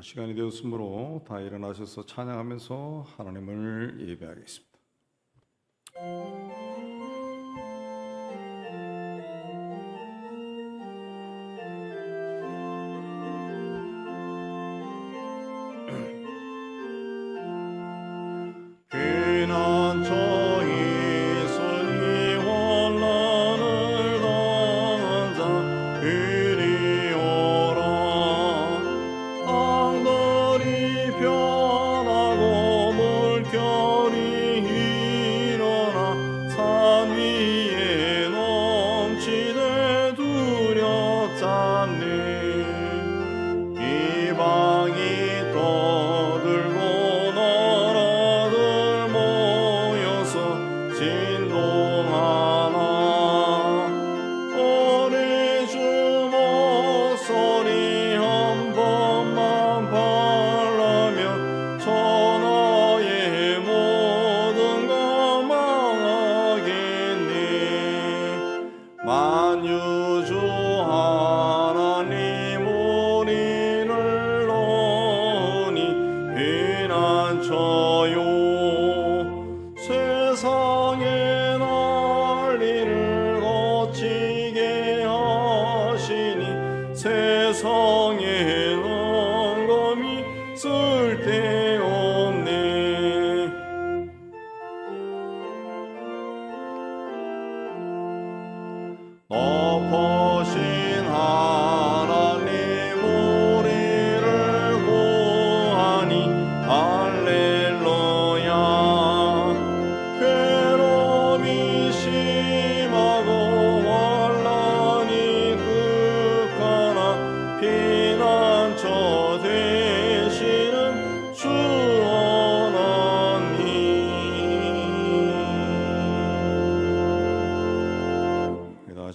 시간이 되었으므로 다 일어나셔서 찬양하면서 하나님을 예배하겠습니다.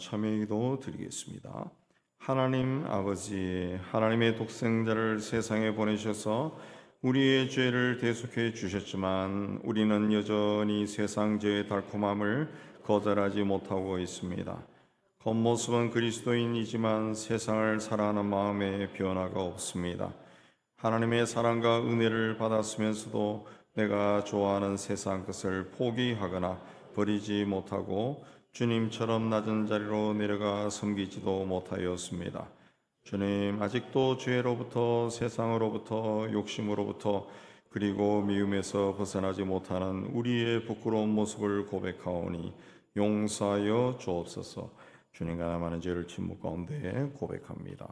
참여기도 드리겠습니다. 하나님 아버지, 하나님의 독생자를 세상에 보내셔서 우리의 죄를 대속해 주셨지만 우리는 여전히 세상 죄의 달콤함을 거절하지 못하고 있습니다. 겉모습은 그리스도인이지만 세상을 사랑하는 마음에 변화가 없습니다. 하나님의 사랑과 은혜를 받았으면서도 내가 좋아하는 세상 것을 포기하거나 버리지 못하고 주님처럼 낮은 자리로 내려가 섬기지도 못하였습니다. 주님, 아직도 죄로부터, 세상으로부터, 욕심으로부터, 그리고 미움에서 벗어나지 못하는 우리의 부끄러운 모습을 고백하오니 용서하여 주옵소서. 주님과 남아는 죄를 침묵 가운데 고백합니다.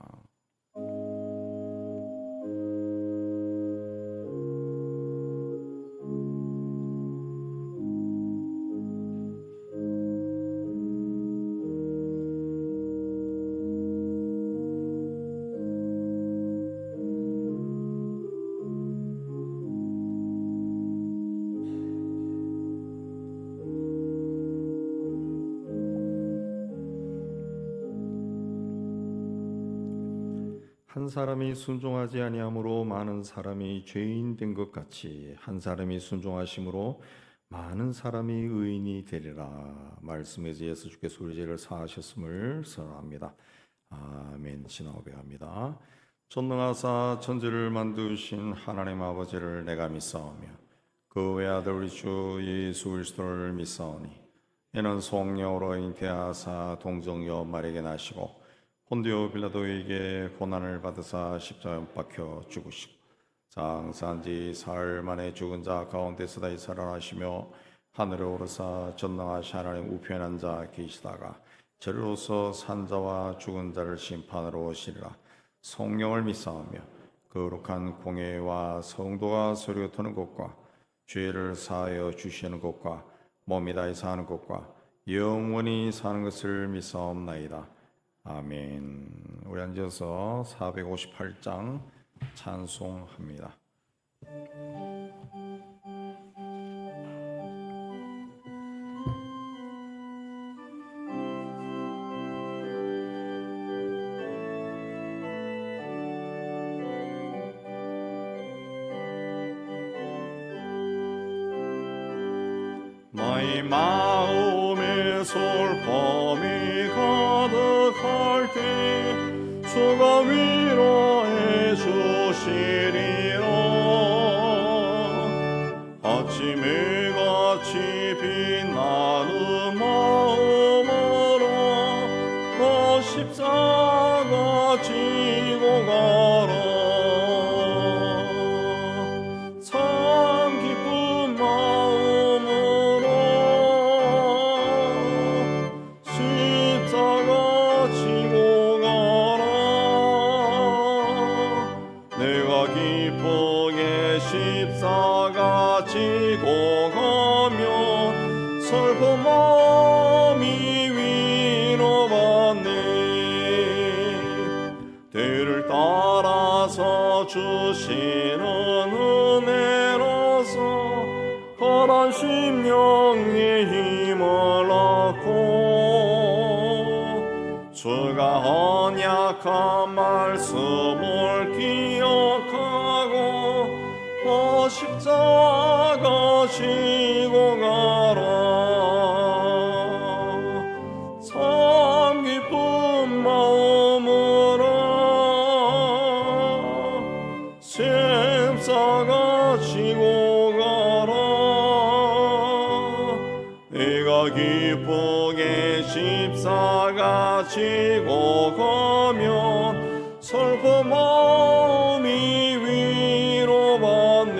한 사람이 순종하지 아니함으로 많은 사람이 죄인 된 것 같이 한 사람이 순종하심으로 많은 사람이 의인이 되리라. 말씀에서 예수 주께서 우리 죄를 사하셨음을 선언합니다. 아멘. 신앙고백합니다. 전능하사 천지를 만드신 하나님 아버지를 내가 믿사오며 그 외아들 우리 주 예수 그리스도를 믿사오니 이는 성령으로 잉태하사 동정녀 마리아에게 나시고 본디오 빌라도에게 고난을 받으사 십자가에 못 박혀 죽으시고 장사한 지 사흘 만에 죽은 자 가운데서 다시 살아나시며 하늘에 오르사 전능하신 하나님 우편에 앉아 계시다가 저리로서 산 자와 죽은 자를 심판하러 오시리라. 성령을 믿사오며 거룩한 공예와 성도가 소리가 터는 것과 죄를 사하여 주시는 것과 몸이 다히 사는 것과 영원히 사는 것을 믿사옵나이다. 아멘. 우리 앉아서 458장 찬송합니다. 나의 마음에 슬픔이 가득할 때 주가 위로해 주시 주시리라. 아침에 같이 빛나는 마음으로 너 십자가 지고 가라. 참 기쁜 마음으로 십자가 지고 가라. 내가 기쁘게 십자가 지고 가면 슬픈 마음이 위로받네. 때를 따라서 주시는 은혜로서 가난 심령의 힘을 얻고 주가 언약한 말씀을 기억하고 너 십자가 지고 가라. 참 기쁜 마음으로 십자가 지고 가라. 내가 기쁘게 십자가 지고 가면 슬픈 마음이 위로받네.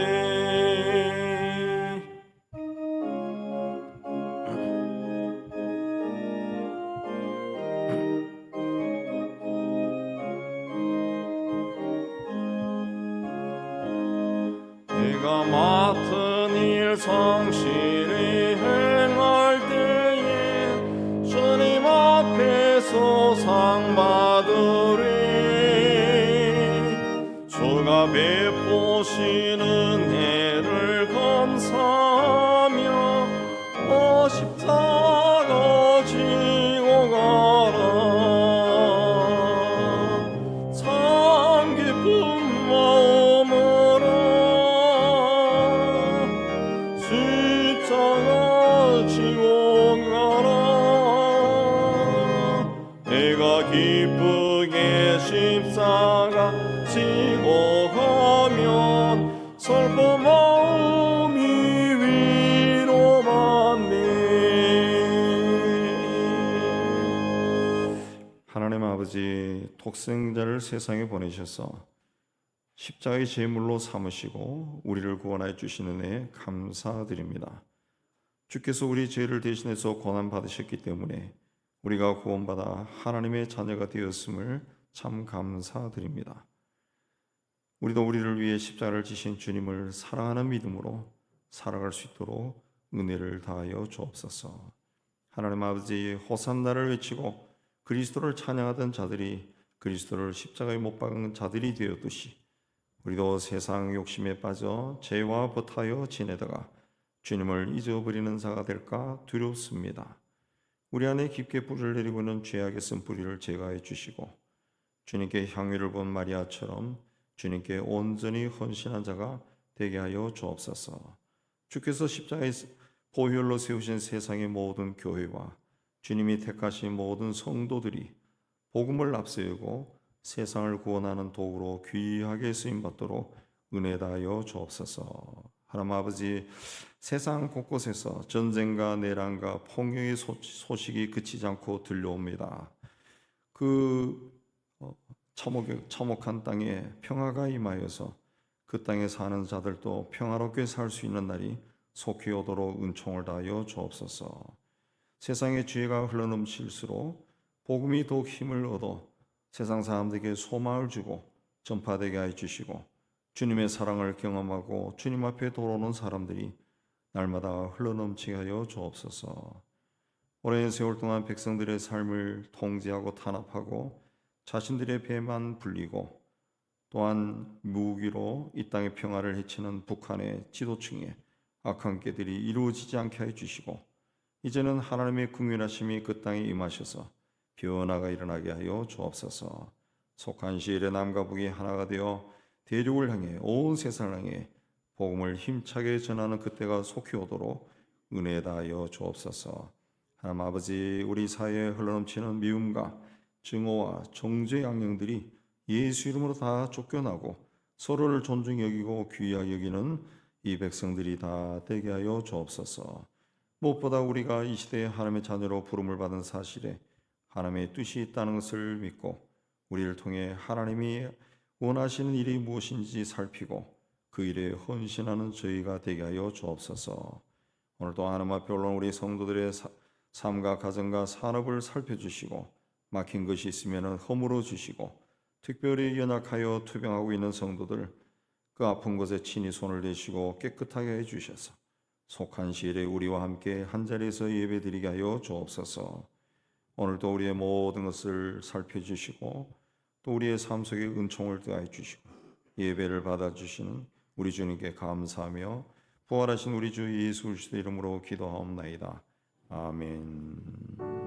내가 맡은 일 성실히 행할 때에 주님 앞에서 상 받으리. 주가 베푸신 은혜를 감사하며 너 십자가 지고 가라. 참 기쁜 마음으로 십자가 지고 가라. 내가 기쁘게 십자가 지고 가면 슬픈 마음이 위로받네. 하나님 아버지, 독생자를 세상에 보내셔서 십자가의 제물로 삼으시고 우리를 구원하여 주시는 은혜에 감사드립니다. 주께서 우리 죄를 대신해서 고난 받으셨기 때문에 우리가 구원받아 하나님의 자녀가 되었음을 참 감사드립니다. 우리도 우리를 위해 십자가를 지신 주님을 사랑하는 믿음으로 살아갈 수 있도록 은혜를 다하여 주옵소서. 하나님 아버지, 호산나를 외치고 그리스도를 찬양하던 자들이 그리스도를 십자가에 못 박은 자들이 되었듯이 우리도 세상 욕심에 빠져 죄와 버타여 지내다가 주님을 잊어버리는 자가 될까 두렵습니다. 우리 안에 깊게 뿌리를 내리고 있는 죄악의 쓴 뿌리를 제거해 주시고 주님께 향유를 본 마리아처럼 주님께 온전히 헌신한 자가 되게 하여 주옵소서. 주께서 십자가의 보혈로 세우신 세상의 모든 교회와 주님이 택하신 모든 성도들이 복음을 앞세우고 세상을 구원하는 도구로 귀하게 쓰임받도록 은혜 다하여 주옵소서. 하나님 아버지, 세상 곳곳에서 전쟁과 내란과 폭력의 소식이 그치지 않고 들려옵니다. 그 참혹한 땅에 평화가 임하여서 그 땅에 사는 자들도 평화롭게 살 수 있는 날이 속히 오도록 은총을 다하여 주옵소서. 세상의 죄가 흘러넘칠수록 복음이 더욱 힘을 얻어 세상 사람들에게 소망을 주고 전파되게 하여 주시고 주님의 사랑을 경험하고 주님 앞에 돌아오는 사람들이 날마다 흘러넘치게 하여 주옵소서. 오랜 세월 동안 백성들의 삶을 통제하고 탄압하고 자신들의 배만 불리고 또한 무기로 이 땅의 평화를 해치는 북한의 지도층의 악한 꾀들이 이루어지지 않게 하여 주시고 이제는 하나님의 긍휼하심이 그 땅에 임하셔서 변화가 일어나게 하여 주옵소서. 속한 시일에 남과 북이 하나가 되어 대륙을 향해 온 세상을 향해 복음을 힘차게 전하는 그때가 속히 오도록 은혜 다하여 주옵소서. 하나님 아버지, 우리 사회에 흘러넘치는 미움과 증오와 정죄 양령들이 예수 이름으로 다 쫓겨나고 서로를 존중히 여기고 귀하게 여기는 이 백성들이 다 되게 하여 주옵소서. 무엇보다 우리가 이 시대에 하나님의 자녀로 부름을 받은 사실에 하나님의 뜻이 있다는 것을 믿고 우리를 통해 하나님이 원하시는 일이 무엇인지 살피고 그 일에 헌신하는 저희가 되게 하여 주옵소서. 오늘도 하나님 앞에 올라온 우리 성도들의 삶과 가정과 산업을 살펴주시고 막힌 것이 있으면 허물어 주시고 특별히 연약하여 투병하고 있는 성도들 그 아픈 곳에 친히 손을 대시고 깨끗하게 해주셔서 속한 시일에 우리와 함께 한자리에서 예배드리게 하여 주옵소서. 오늘도 우리의 모든 것을 살펴주시고 또 우리의 삶 속에 은총을 더하여 주시고 예배를 받아주시는 우리 주님께 감사하며 부활하신 우리 주 예수 그리스도 이름으로 기도하옵나이다. 아멘.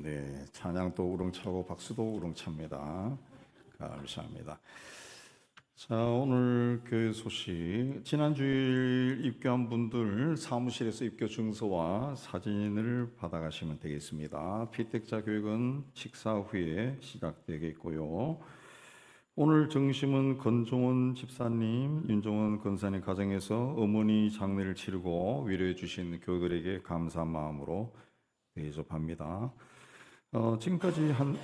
네, 찬양도 우렁차고 박수도 우렁찹니다. 감사합니다. 자, 오늘 교회 소식. 지난 주일 입교한 분들 사무실에서 입교 증서와 사진을 받아가시면 되겠습니다. 피택자 교육은 식사 후에 시작되겠고요. 오늘 정심은 건종원 집사님, 윤종원 권사님 가정에서 어머니 장례를 치르고 위로해 주신 교우들에게 감사한 마음으로 대접합니다. 지금까지 한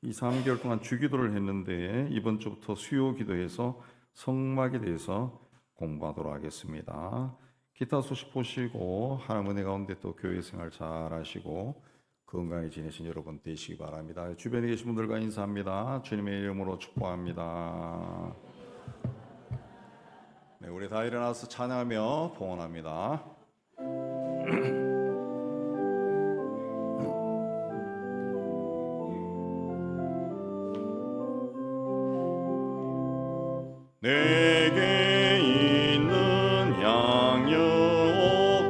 2, 3개월 동안 주기도를 했는데 이번 주부터 수요 기도해서 성막에 대해서 공부하도록 하겠습니다. 기타 소식 보시고 하나님 은혜 가운데 또 교회 생활 잘 하시고 건강히 지내신 여러분 되시기 바랍니다. 주변에 계신 분들과 인사합니다. 주님의 이름으로 축복합니다. 네, 우리 다 일어나서 찬양하며 봉헌합니다. 내게 있는 양육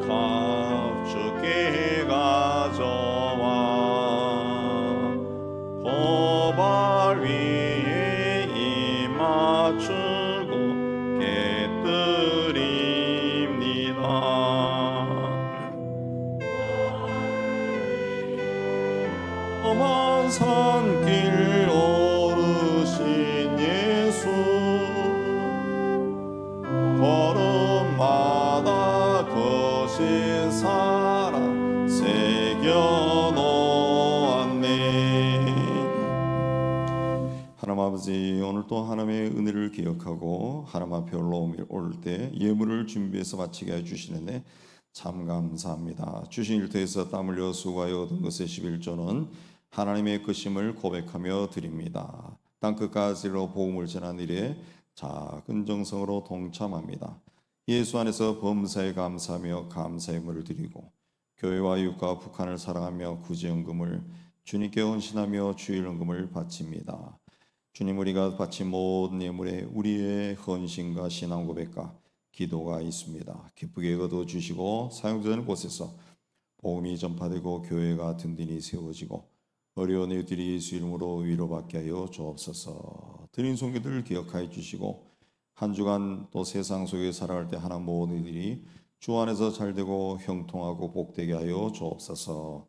값주게 가져와 보발 위에 입 맞추고 깨뜨립니다. 험한 산길 오르신 예수 걸음마다 거신 사랑 새겨놓았네. 하나님 아버지, 오늘 또 하나님의 은혜를 기억하고 하나님 앞에 올라올 때 예물을 준비해서 바치게 해주시는데 참 감사합니다. 주신 일터에서 땀 흘려 수고하여 얻은 것의 11조는 하나님의 크심을 고백하며 드립니다. 땅끝까지로 복음을 전한 일에 작은 정성으로 동참합니다. 예수 안에서 범사에 감사하며 감사의 예물을 드리고 교회와 이웃과 북한을 사랑하며 구제연금을 주님께 헌신하며 주일연금을 바칩니다. 주님, 우리가 바친 모든 예물에 우리의 헌신과 신앙 고백과 기도가 있습니다. 기쁘게 거둬주시고 사용되는 곳에서 복음이 전파되고 교회가 든든히 세워지고 어려운 이웃들이 예수 이름으로 위로받게 하여 주옵소서. 드린 손길들을 기억하여 주시고 한 주간 또 세상 속에 살아갈 때 하나 모든 이들이 주 안에서 잘되고 형통하고 복되게 하여 주옵소서.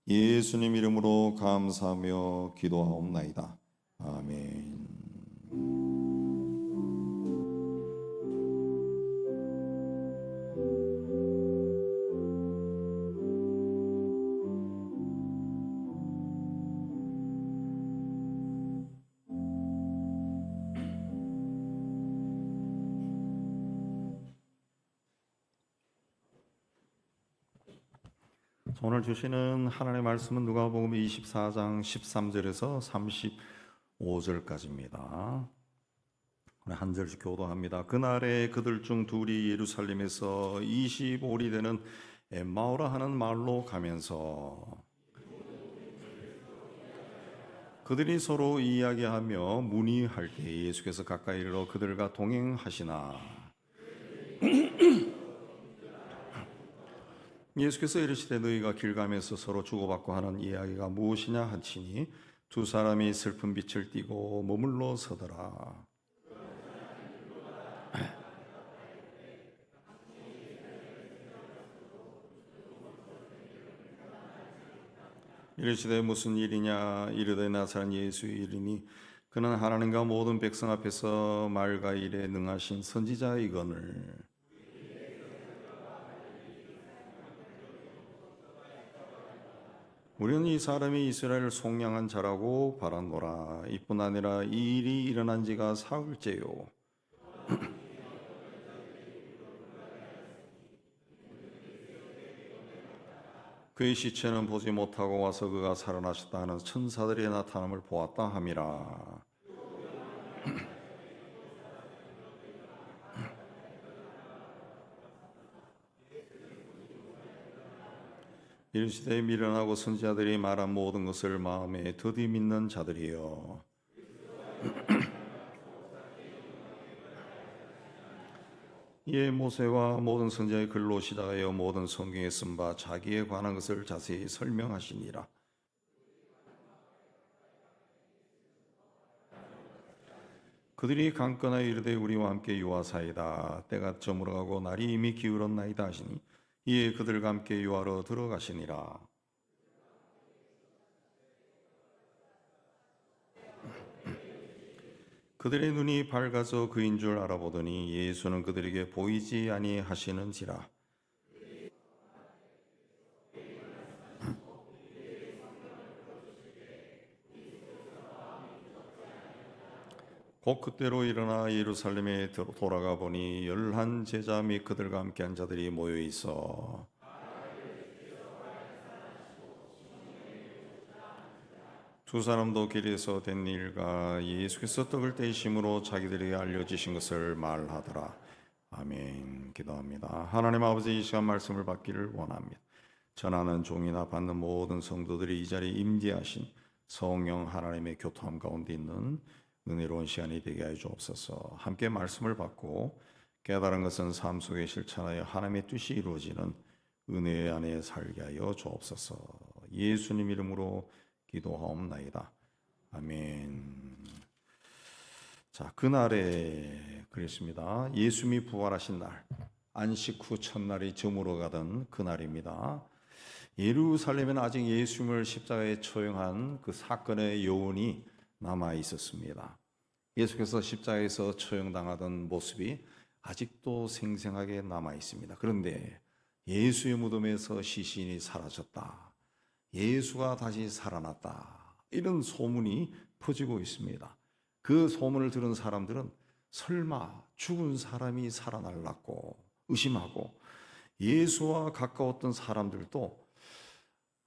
예수님 이름으로 감사하며 기도하옵나이다. 아멘. 오늘 주시는 하나님의 말씀은 누가복음 24장 13절에서 35절까지입니다. 한 절씩 교도합니다. 그날에 그들 중 둘이 예루살렘에서 25里 되는 엠마오라 하는 마을로 가면서 그들이 서로 이야기하며 문의할 때 예수께서 가까이 이르러 그들과 동행하시나 예수께서 이르시되 너희가 길 가면서 서로 주고받고 하는 이야기가 무엇이냐 하시니 두 사람이 슬픈 빛을 띠고 머물러 서더라. 이르시되 무슨 일이냐 이르되 나사렛 예수의 일이니 그는 하나님과 모든 백성 앞에서 말과 일에 능하신 선지자이거늘 우리는 이 사람이 이스라엘을 속량한 자라고 바라노라. 이뿐 아니라 이 일이 일어난 지가 사흘째요. 그의 시체는 보지 못하고 와서 그가 살아나셨다 하는 천사들의 나타남을 보았다 함이라. 이르시되 미련하고 선지자들이 말한 모든 것을 마음에 더디 믿는 자들이여. 이에 모세와 모든 선지자의 글로 시작하여 모든 성경에 쓴 바 자기에 관한 것을 자세히 설명하시니라. 그들이 강건하여 이르되 우리와 함께 유하사이다. 때가 저물어가고 날이 이미 기울었나이다 하시니 이에 그들과 함께 유하로 들어가시니라. 그들의 눈이 밝아서 그인 줄 알아보더니 예수는 그들에게 보이지 아니하시는지라. 곧 그때로 일어나 예루살렘에 돌아가 보니 열한 제자 및 그들과 함께한 자들이 모여 있어 두 사람도 길에서 된 일과 예수께서 떡을 떼심으로 자기들에게 알려지신 것을 말하더라. 아멘. 기도합니다. 하나님 아버지, 이 시간 말씀을 받기를 원합니다. 전하는 종이나 받는 모든 성도들이 이 자리에 임재하신 성령 하나님의 교통함 가운데 있는 은혜로운 시간이 되게 하여 주옵소서. 함께 말씀을 받고 깨달은 것은 삶 속에 실천하여 하나님의 뜻이 이루어지는 은혜 안에 살게 하여 주옵소서. 예수님 이름으로 기도하옵나이다. 아멘. 자, 그날에 그랬습니다. 예수님이 부활하신 날, 안식 후 첫날이 저물어가던 그날입니다. 예루살렘에는 아직 예수님을 십자가에 처형한 그 사건의 여운이 남아 있었습니다. 예수께서 십자가에서 처형당하던 모습이 아직도 생생하게 남아 있습니다. 그런데 예수의 무덤에서 시신이 사라졌다. 예수가 다시 살아났다. 이런 소문이 퍼지고 있습니다. 그 소문을 들은 사람들은 설마 죽은 사람이 살아날라고 의심하고, 예수와 가까웠던 사람들도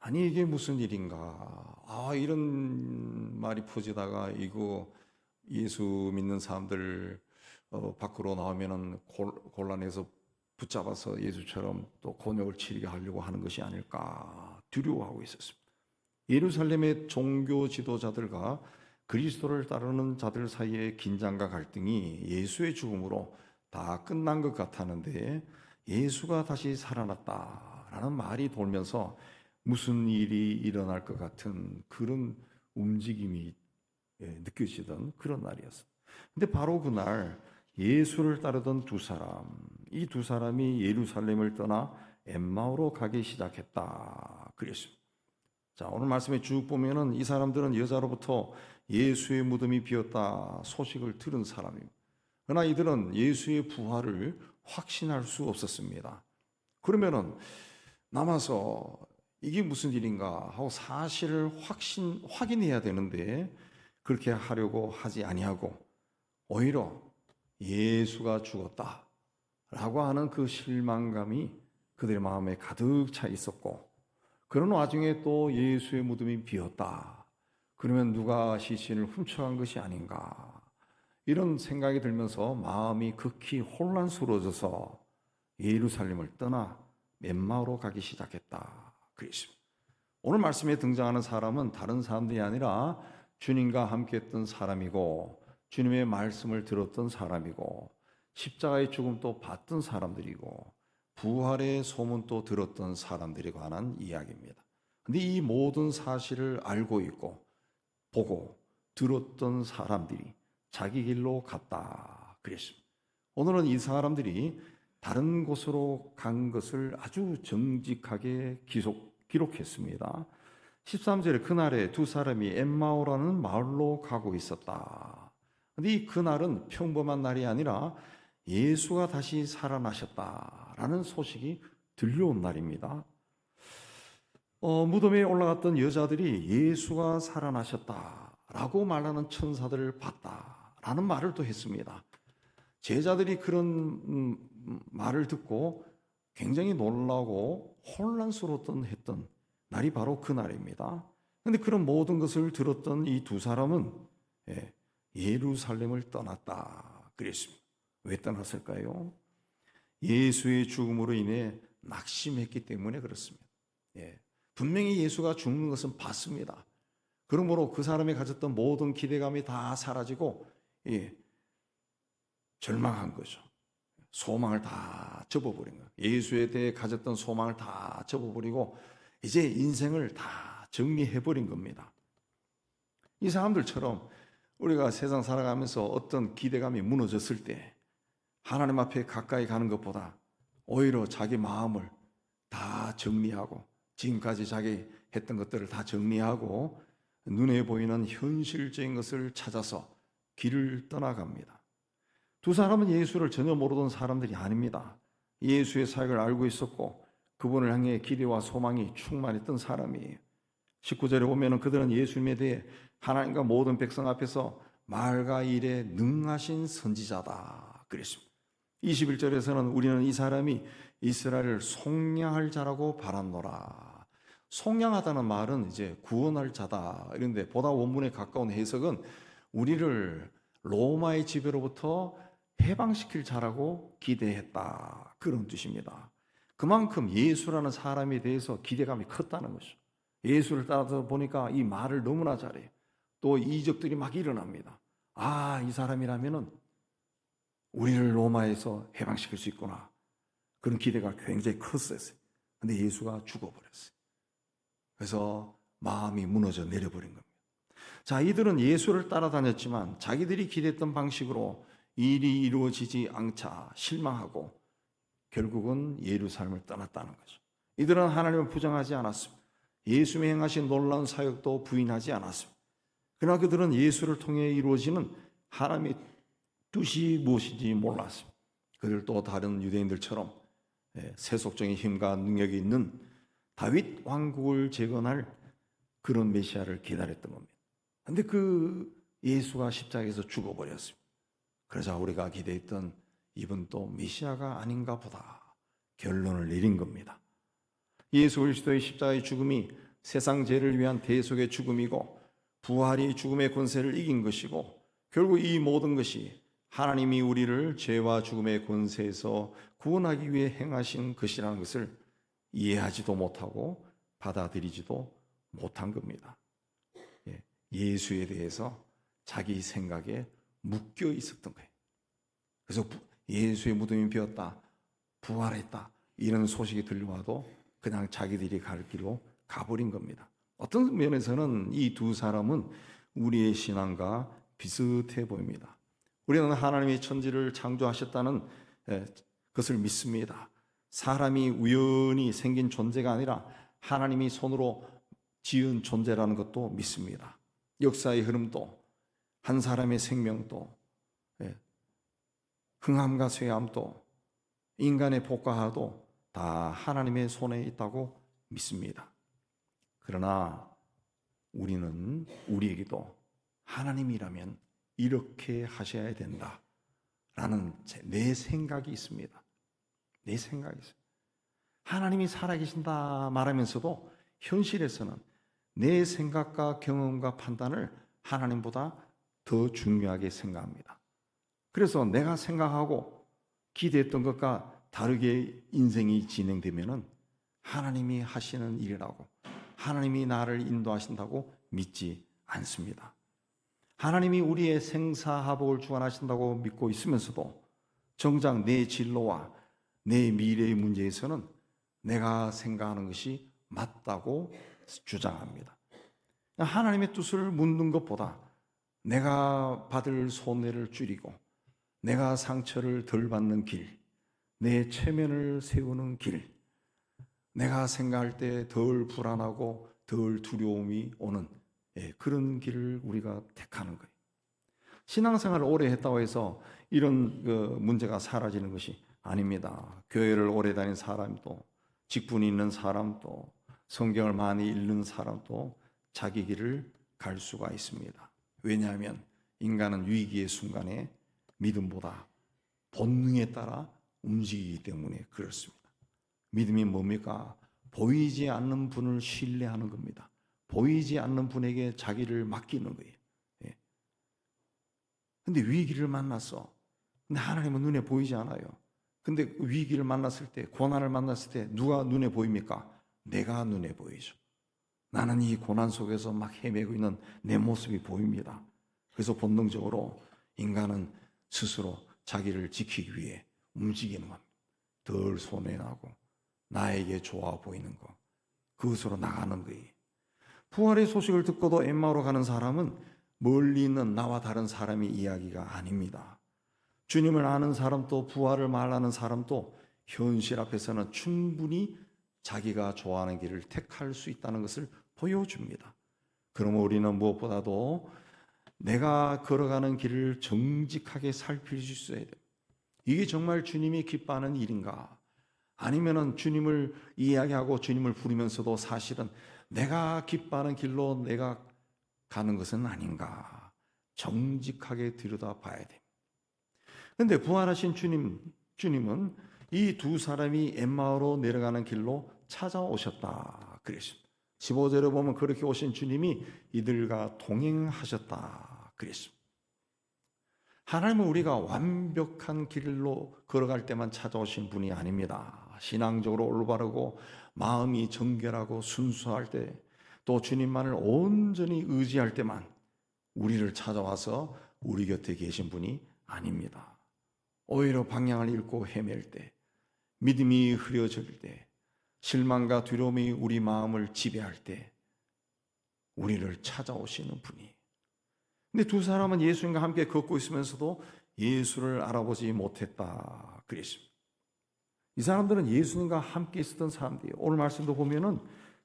아니 이게 무슨 일인가, 이런 말이 퍼지다가 이거 예수 믿는 사람들 밖으로 나오면은 곤란해서 붙잡아서 예수처럼 또 곤욕을 치르게 하려고 하는 것이 아닐까 두려워하고 있었습니다. 예루살렘의 종교 지도자들과 그리스도를 따르는 자들 사이의 긴장과 갈등이 예수의 죽음으로 다 끝난 것 같았는데, 예수가 다시 살아났다라는 말이 돌면서 무슨 일이 일어날 것 같은 그런 움직임이 느껴지던 그런 날이었어요. 근데 바로 그날 예수를 따르던 두 사람, 이 두 사람이 예루살렘을 떠나 엠마오로 가기 시작했다 그랬습니다. 자, 오늘 말씀에 쭉 보면은 이 사람들은 여자로부터 예수의 무덤이 비었다 소식을 들은 사람입니다. 그러나 이들은 예수의 부활을 확신할 수 없었습니다. 그러면은 남아서 이게 무슨 일인가 하고 사실을 확인해야 되는데 그렇게 하려고 하지 아니하고 오히려 예수가 죽었다라고 하는 그 실망감이 그들의 마음에 가득 차 있었고, 그런 와중에 또 예수의 무덤이 비었다. 그러면 누가 시신을 훔쳐간 것이 아닌가, 이런 생각이 들면서 마음이 극히 혼란스러워져서 예루살렘을 떠나 엠마오로 가기 시작했다 그랬습니다. 오늘 말씀에 등장하는 사람은 다른 사람들이 아니라 주님과 함께했던 사람이고, 주님의 말씀을 들었던 사람이고, 십자가의 죽음도 봤던 사람들이고, 부활의 소문도 들었던 사람들에 관한 이야기입니다. 근데 이 모든 사실을 알고 있고 보고 들었던 사람들이 자기 길로 갔다 그랬습니다. 오늘은 이 사람들이 다른 곳으로 간 것을 아주 정직하게 기록했습니다. 13절에 그날에 두 사람이 엠마오라는 마을로 가고 있었다. 근데 이 그날은 평범한 날이 아니라 예수가 다시 살아나셨다라는 소식이 들려온 날입니다. 무덤에 올라갔던 여자들이 예수가 살아나셨다라고 말하는 천사들을 봤다라는 말을 또 했습니다. 제자들이 그런 말을 듣고 굉장히 놀라고 혼란스러웠던 했던 날이 바로 그 날입니다. 그런데 그런 모든 것을 들었던 이 두 사람은 예루살렘을 떠났다 그랬습니다. 왜 떠났을까요? 예수의 죽음으로 인해 낙심했기 때문에 그렇습니다. 분명히 예수가 죽는 것은 봤습니다. 그러므로 그 사람이 가졌던 모든 기대감이 다 사라지고 절망한 거죠. 소망을 다 접어버린 거예요. 예수에 대해 가졌던 소망을 다 접어버리고 이제 인생을 다 정리해버린 겁니다. 이 사람들처럼 우리가 세상 살아가면서 어떤 기대감이 무너졌을 때 하나님 앞에 가까이 가는 것보다 오히려 자기 마음을 다 정리하고 지금까지 자기 했던 것들을 다 정리하고 눈에 보이는 현실적인 것을 찾아서 길을 떠나갑니다. 두 사람은 예수를 전혀 모르던 사람들이 아닙니다. 예수의 사역을 알고 있었고 그분을 향해 기대와 소망이 충만했던 사람이에요. 19절에 보면 그들은 예수님에 대해 하나님과 모든 백성 앞에서 말과 일에 능하신 선지자다 그랬습니다. 21절에서는 우리는 이 사람이 이스라엘을 속량할 자라고 바랐노라. 속량하다는 말은 이제 구원할 자다 이런데 보다 원문에 가까운 해석은 우리를 로마의 지배로부터 해방시킬 자라고 기대했다 그런 뜻입니다. 그만큼 예수라는 사람에 대해서 기대감이 컸다는 것이죠. 예수를 따라서 보니까 이 말을 너무나 잘해요. 또 이적들이 막 일어납니다. 아, 이 사람이라면은 우리를 로마에서 해방시킬 수 있구나. 그런 기대가 굉장히 컸었어요. 근데 예수가 죽어버렸어요. 그래서 마음이 무너져 내려버린 겁니다. 자, 이들은 예수를 따라다녔지만 자기들이 기대했던 방식으로 일이 이루어지지 않자 실망하고 결국은 예루살렘을 떠났다는 거죠. 이들은 하나님을 부정하지 않았습니다. 예수님이 행하신 놀라운 사역도 부인하지 않았습니다. 그러나 그들은 예수를 통해 이루어지는 하나님의 뜻이 무엇인지 몰랐습니다. 그들도 다른 유대인들처럼 세속적인 힘과 능력이 있는 다윗 왕국을 재건할 그런 메시아를 기다렸던 겁니다. 그런데 그 예수가 십자가에서 죽어버렸습니다. 그러자 우리가 기대했던 이분 또 메시아가 아닌가 보다 결론을 내린 겁니다. 예수 그리스도의 십자가의 죽음이 세상 죄를 위한 대속의 죽음이고 부활이 죽음의 권세를 이긴 것이고 결국 이 모든 것이 하나님이 우리를 죄와 죽음의 권세에서 구원하기 위해 행하신 것이라는 것을 이해하지도 못하고 받아들이지도 못한 겁니다. 예수에 대해서 자기 생각에 묶여 있었던 거예요. 그래서 예수의 무덤이 비었다, 부활했다 이런 소식이 들려와도 그냥 자기들이 갈 길로 가버린 겁니다. 어떤 면에서는 이 두 사람은 우리의 신앙과 비슷해 보입니다. 우리는 하나님이 천지를 창조하셨다는 것을 믿습니다. 사람이 우연히 생긴 존재가 아니라 하나님이 손으로 지은 존재라는 것도 믿습니다. 역사의 흐름도 한 사람의 생명도 흥함과 쇠함도 인간의 복과하도 다 하나님의 손에 있다고 믿습니다. 그러나 우리는 우리에게도 하나님이라면 이렇게 하셔야 된다라는 내 생각이 있습니다. 내 생각이 있어요. 하나님이 살아계신다 말하면서도 현실에서는 내 생각과 경험과 판단을 하나님보다 더 중요하게 생각합니다. 그래서 내가 생각하고 기대했던 것과 다르게 인생이 진행되면은 하나님이 하시는 일이라고, 하나님이 나를 인도하신다고 믿지 않습니다. 하나님이 우리의 생사화복을 주관하신다고 믿고 있으면서도 정작 내 진로와 내 미래의 문제에서는 내가 생각하는 것이 맞다고 주장합니다. 하나님의 뜻을 묻는 것보다 내가 받을 손해를 줄이고 내가 상처를 덜 받는 길, 내 체면을 세우는 길, 내가 생각할 때 덜 불안하고 덜 두려움이 오는 그런 길을 우리가 택하는 거예요. 신앙생활을 오래 했다고 해서 이런 문제가 사라지는 것이 아닙니다. 교회를 오래 다닌 사람도, 직분이 있는 사람도, 성경을 많이 읽는 사람도 자기 길을 갈 수가 있습니다. 왜냐하면 인간은 위기의 순간에 믿음보다 본능에 따라 움직이기 때문에 그렇습니다. 믿음이 뭡니까? 보이지 않는 분을 신뢰하는 겁니다. 보이지 않는 분에게 자기를 맡기는 거예요. 근데 위기를 만났어. 근데 하나님은 눈에 보이지 않아요. 근데 위기를 만났을 때, 고난을 만났을 때 누가 눈에 보입니까? 내가 눈에 보이죠. 나는 이 고난 속에서 막 헤매고 있는 내 모습이 보입니다. 그래서 본능적으로 인간은 스스로 자기를 지키기 위해 움직이는 겁니다. 덜 손해나고 나에게 좋아 보이는 것, 그것으로 나가는 거예요. 부활의 소식을 듣고도 엠마오로 가는 사람은 멀리 있는 나와 다른 사람의 이야기가 아닙니다. 주님을 아는 사람도 부활을 말하는 사람도 현실 앞에서는 충분히 자기가 좋아하는 길을 택할 수 있다는 것을 보여줍니다. 그러면 우리는 무엇보다도 내가 걸어가는 길을 정직하게 살필 수 있어야 돼요. 이게 정말 주님이 기뻐하는 일인가? 아니면은 주님을 이야기하고 주님을 부르면서도 사실은 내가 기뻐하는 길로 내가 가는 것은 아닌가? 정직하게 들여다봐야 됩니다. 그런데 부활하신 주님은 이 두 사람이 엠마오로 내려가는 길로 찾아오셨다 그랬습니다. 15절에 보면 그렇게 오신 주님이 이들과 동행하셨다 그랬습니다. 하나님은 우리가 완벽한 길로 걸어갈 때만 찾아오신 분이 아닙니다. 신앙적으로 올바르고 마음이 정결하고 순수할 때, 또 주님만을 온전히 의지할 때만 우리를 찾아와서 우리 곁에 계신 분이 아닙니다. 오히려 방향을 잃고 헤맬 때, 믿음이 흐려질 때, 실망과 두려움이 우리 마음을 지배할 때 우리를 찾아오시는 분이. 근데 두 사람은 예수님과 함께 걷고 있으면서도 예수를 알아보지 못했다 그랬습니다. 이 사람들은 예수님과 함께 있었던 사람들이에요. 오늘 말씀도 보면은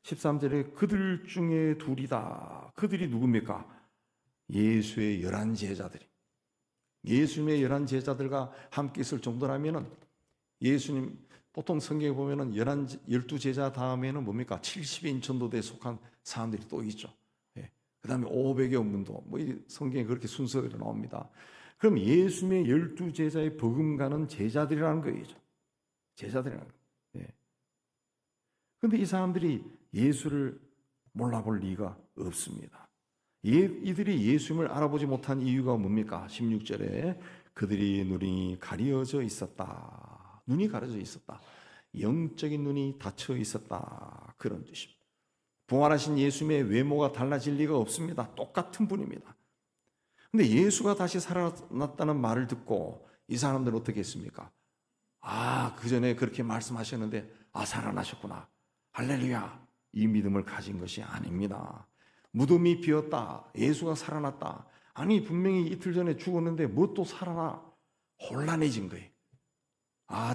13절에 그들 중에 둘이다. 그들이 누굽니까? 예수의 11 제자들이. 예수님의 11 제자들과 함께 있을 정도라면은 예수님 보통 성경에 보면은 12 제자 다음에는 뭡니까? 70인 전도대에 속한 사람들이 또 있죠. 예. 그 다음에 500여 문도, 이 성경에 그렇게 순서대로 나옵니다. 그럼 예수님의 12 제자의 버금가는 제자들이라는 거죠. 제자들이라는 거예요. 예. 그런데 이 사람들이 예수를 몰라볼 리가 없습니다. 이들이 예수님을 알아보지 못한 이유가 뭡니까? 16절에 그들이 눈이 가려져 있었다. 눈이 가려져 있었다. 영적인 눈이 닫혀 있었다. 그런 뜻입니다. 부활하신 예수님의 외모가 달라질 리가 없습니다. 똑같은 분입니다. 근데 예수가 다시 살아났다는 말을 듣고 이 사람들은 어떻게 했습니까? 그 전에 그렇게 말씀하셨는데 살아나셨구나. 할렐루야. 이 믿음을 가진 것이 아닙니다. 무덤이 비었다. 예수가 살아났다. 아니 분명히 이틀 전에 죽었는데 뭐 또 살아나? 혼란해진 거예요.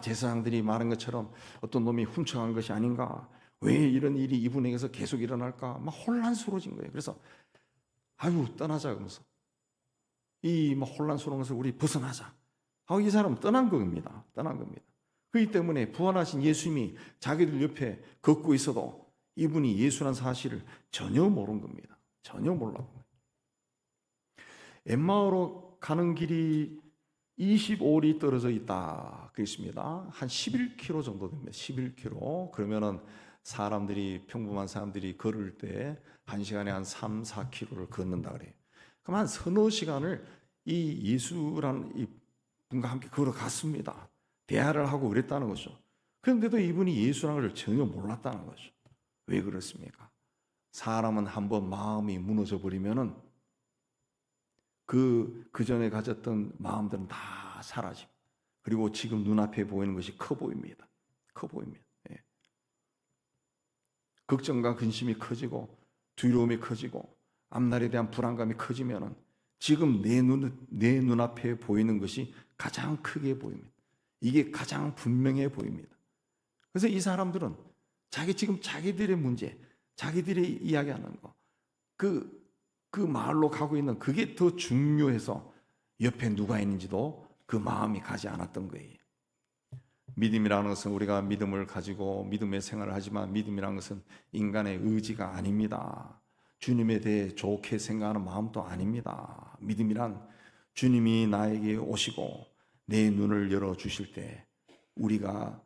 제사장들이 말한 것처럼 어떤 놈이 훔쳐간 것이 아닌가? 왜 이런 일이 이분에게서 계속 일어날까? 막 혼란스러워진 거예요. 그래서 떠나자 그러면서 이 혼란스러운 것을 우리 벗어나자. 이 사람은 떠난 겁니다. 떠난 겁니다. 그렇기 때문에 부활하신 예수님이 자기들 옆에 걷고 있어도 이분이 예수란 사실을 전혀 모르는 겁니다. 전혀 몰라요. 엠마오로 가는 길이 25里떨어져 있다 그랬습니다. 한 11km 정도 됩니다. 11km. 그러면은 평범한 사람들이 걸을 때 1시간에 한 3, 4km를 걷는다 그래요. 그럼 한 서너 시간을 이 예수라는 이 분과 함께 걸어갔습니다. 대화를 하고 그랬다는 거죠. 그런데도 이분이 예수라는 걸 전혀 몰랐다는 거죠. 왜 그렇습니까? 사람은 한번 마음이 무너져 버리면은 그 전에 가졌던 마음들은 다 사라집니다. 그리고 지금 눈앞에 보이는 것이 커 보입니다. 커 보입니다. 예. 걱정과 근심이 커지고 두려움이 커지고 앞날에 대한 불안감이 커지면은 지금 내 눈앞에 보이는 것이 가장 크게 보입니다. 이게 가장 분명해 보입니다. 그래서 이 사람들은 자기들의 문제, 자기들이 이야기하는 거, 그 마을로 가고 있는 그게 더 중요해서 옆에 누가 있는지도 그 마음이 가지 않았던 거예요. 믿음이라는 것은 우리가 믿음을 가지고 믿음의 생활을 하지만 믿음이라는 것은 인간의 의지가 아닙니다. 주님에 대해 좋게 생각하는 마음도 아닙니다. 믿음이란 주님이 나에게 오시고 내 눈을 열어주실 때 우리가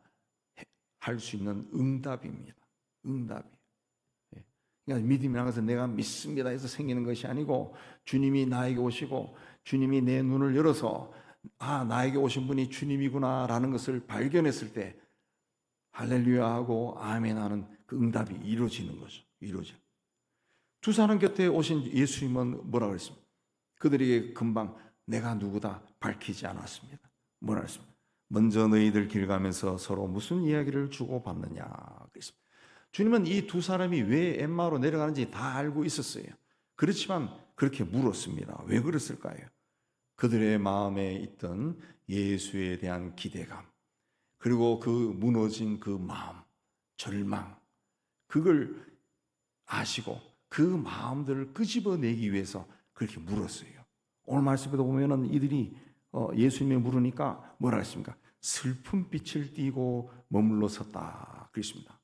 할 수 있는 응답입니다. 응답이. 그러니까 믿음이라는 것은 내가 믿습니다 해서 생기는 것이 아니고 주님이 나에게 오시고 주님이 내 눈을 열어서 나에게 오신 분이 주님이구나 라는 것을 발견했을 때 할렐루야 하고 아멘 하는 그 응답이 이루어지는 거죠. 이루어져. 두 사람 곁에 오신 예수님은 뭐라 그랬습니까? 그들에게 금방 내가 누구다 밝히지 않았습니다. 뭐라 그랬습니까? 먼저 너희들 길 가면서 서로 무슨 이야기를 주고받느냐 그랬습니다. 주님은 이 두 사람이 왜 엠마오로 내려가는지 다 알고 있었어요. 그렇지만 그렇게 물었습니다. 왜 그랬을까요? 그들의 마음에 있던 예수에 대한 기대감, 그리고 그 무너진 그 마음, 절망, 그걸 아시고 그 마음들을 끄집어내기 위해서 그렇게 물었어요. 오늘 말씀에도 보면은 이들이 예수님이 물으니까 뭐라 했습니까? 슬픈 빛을 띠고 머물러 섰다 그랬습니다.